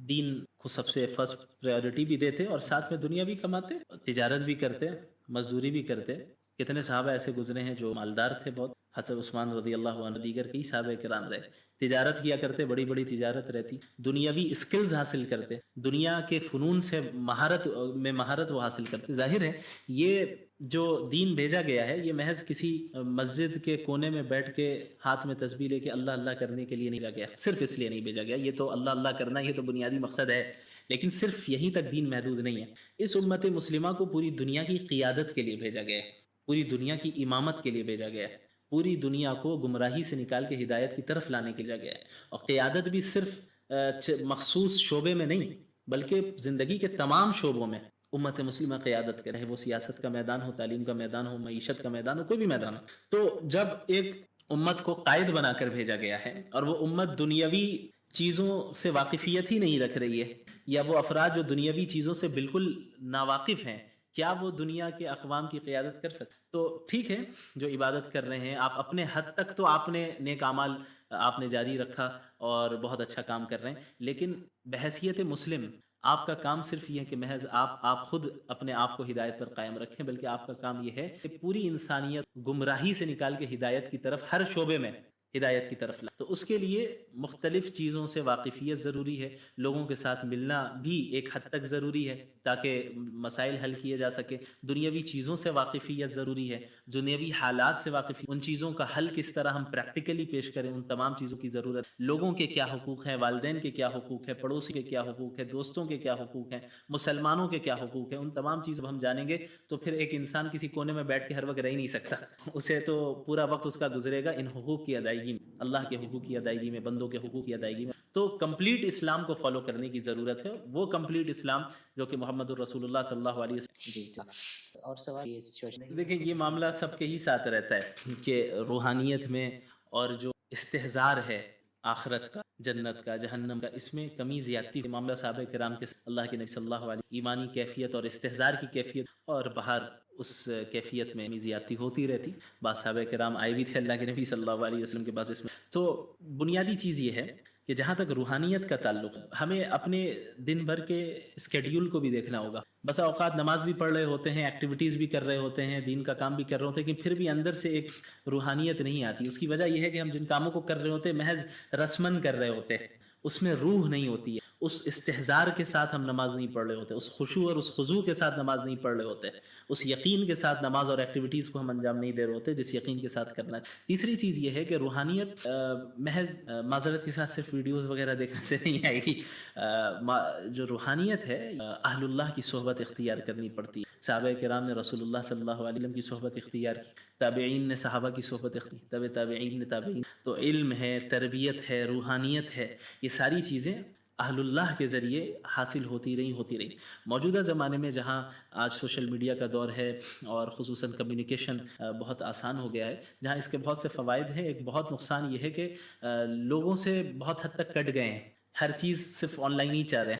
[SPEAKER 2] دین کو سب سے فرسٹ پرائیورٹی بھی دیتے اور ساتھ میں دنیا بھی کماتے، تجارت بھی کرتے، مزدوری بھی کرتے۔ کتنے صحابہ ایسے گزرے ہیں جو مالدار تھے بہت، حضرت عثمان رضی اللہ عنہ، دیگر کئی صحابہ کرام رہے، تجارت کیا کرتے، بڑی بڑی تجارت رہتی، دنیاوی اسکلز حاصل کرتے، دنیا کے فنون سے مہارت وہ حاصل کرتے۔ ظاہر ہے یہ جو دین بھیجا گیا ہے یہ محض کسی مسجد کے کونے میں بیٹھ کے ہاتھ میں تسبیح لے کے اللہ اللہ کرنے کے لیے نہیں بھیجا گیا، صرف اس لیے نہیں بھیجا گیا۔ یہ تو اللہ اللہ کرنا یہ تو بنیادی مقصد ہے، لیکن صرف یہیں تک دین محدود نہیں ہے۔ اس امت مسلمہ کو پوری دنیا کی قیادت کے لیے بھیجا گیا ہے، پوری دنیا کی امامت کے لیے بھیجا گیا ہے، پوری دنیا کو گمراہی سے نکال کے ہدایت کی طرف لانے کے لیے گیا ہے۔ اور قیادت بھی صرف مخصوص شعبے میں نہیں بلکہ زندگی کے تمام شعبوں میں امت مسلمہ قیادت کرے، وہ سیاست کا میدان ہو، تعلیم کا میدان ہو، معیشت کا میدان ہو، کوئی بھی میدان ہو۔ تو جب ایک امت کو قائد بنا کر بھیجا گیا ہے اور وہ امت دنیاوی چیزوں سے واقفیت ہی نہیں رکھ رہی ہے، یا وہ افراد جو دنیاوی چیزوں سے بالکل ناواقف ہیں، کیا وہ دنیا کے اقوام کی قیادت کر سکتے؟ تو ٹھیک ہے جو عبادت کر رہے ہیں آپ اپنے حد تک تو آپ نے نیک اعمال آپ نے جاری رکھا اور بہت اچھا کام کر رہے ہیں، لیکن بحیثیت مسلم آپ کا کام صرف یہ ہے کہ محض آپ خود اپنے آپ کو ہدایت پر قائم رکھیں، بلکہ آپ کا کام یہ ہے کہ پوری انسانیت گمراہی سے نکال کے ہدایت کی طرف، ہر شعبے میں ہدایت کی طرف لائیں۔ تو اس کے لیے مختلف چیزوں سے واقفیت ضروری ہے، لوگوں کے ساتھ ملنا بھی ایک حد تک ضروری ہے تاکہ مسائل حل کیے جا سکے، دنیاوی چیزوں سے واقفیت ضروری ہے، دنیاوی حالات سے واقفیت، ان چیزوں کا حل کس طرح ہم پریکٹیکلی پیش کریں، ان تمام چیزوں کی ضرورت، لوگوں کے کیا حقوق ہیں، والدین کے کیا حقوق ہیں، پڑوسی کے کیا حقوق ہیں، دوستوں کے کیا حقوق ہیں، مسلمانوں کے کیا حقوق ہیں، ان تمام چیزوں ہم جانیں گے تو پھر ایک انسان کسی کونے میں بیٹھ کے ہر وقت رہ ہی نہیں سکتا، اسے تو پورا وقت اس کا گزرے گا ان حقوق کی ادائیگی میں، اللہ کے حقوق کی ادائیگی میں، بندوں کے حقوق کی ادائیگی میں۔ تو کمپلیٹ اسلام کو فالو کرنے کی ضرورت ہے، وہ کمپلیٹ اسلام جو کہ محمد الرسول اللہ صلی اللہ علیہ وسلم۔
[SPEAKER 1] جی جی، اور سوال یہ سوچنے
[SPEAKER 2] دیکھیں یہ معاملہ سب کے ہی ساتھ رہتا ہے کہ روحانیت میں اور جو استحضار ہے آخرت کا، جنت کا، جہنم کا، اس میں کمی زیادتی ہے۔ معاملہ صحابہ کرام کے اللہ کے نبی صلی اللہ علیہ ایمانی کیفیت اور استحضار کی کیفیت، اور باہر اس کیفیت میں کمی زیادتی ہوتی رہتی۔ بعض صحابہ کرام آئے بھی تھے اللہ کے نبی صلی اللہ علیہ وسلم کے پاس اس میں۔ تو بنیادی چیز یہ ہے کہ جہاں تک روحانیت کا تعلق ہے، ہمیں اپنے دن بھر کے اسکیڈیول کو بھی دیکھنا ہوگا۔ بسا اوقات نماز بھی پڑھ رہے ہوتے ہیں، ایکٹیویٹیز بھی کر رہے ہوتے ہیں، دین کا کام بھی کر رہے ہوتے ہیں، لیکن پھر بھی اندر سے ایک روحانیت نہیں آتی۔ اس کی وجہ یہ ہے کہ ہم جن کاموں کو کر رہے ہوتے ہیں محض رسمن کر رہے ہوتے ہیں، اس میں روح نہیں ہوتی ہے، اس استحضار کے ساتھ ہم نماز نہیں پڑھ رہے ہوتے، اس خشوع اور اس خضوع کے ساتھ نماز نہیں پڑھ رہے ہوتے، اس یقین کے ساتھ نماز اور ایکٹیویٹیز کو ہم انجام نہیں دے رہے ہوتے جس یقین کے ساتھ کرنا چاہیے۔ تیسری چیز یہ ہے کہ روحانیت محض معذرت کے ساتھ صرف ویڈیوز وغیرہ دیکھنے سے نہیں آئے گی۔ جو روحانیت ہے اہل اللہ کی صحبت اختیار کرنی پڑتی ہے۔ صحابہ کرام نے رسول اللہ صلی اللہ علیہ وسلم کی صحبت اختیار کی، تابعین نے صحابہ کی صحبت اختیار، تبع تابعین نے تابعین۔ تو علم ہے، تربیت ہے، روحانیت ہے، یہ ساری چیزیں اہل اللہ کے ذریعے حاصل ہوتی رہی۔ موجودہ زمانے میں جہاں آج سوشل میڈیا کا دور ہے اور خصوصاً کمیونیکیشن بہت آسان ہو گیا ہے، جہاں اس کے بہت سے فوائد ہیں، ایک بہت نقصان یہ ہے کہ لوگوں سے بہت حد تک کٹ گئے ہیں، ہر چیز صرف آن لائن ہی چاہ رہے ہیں۔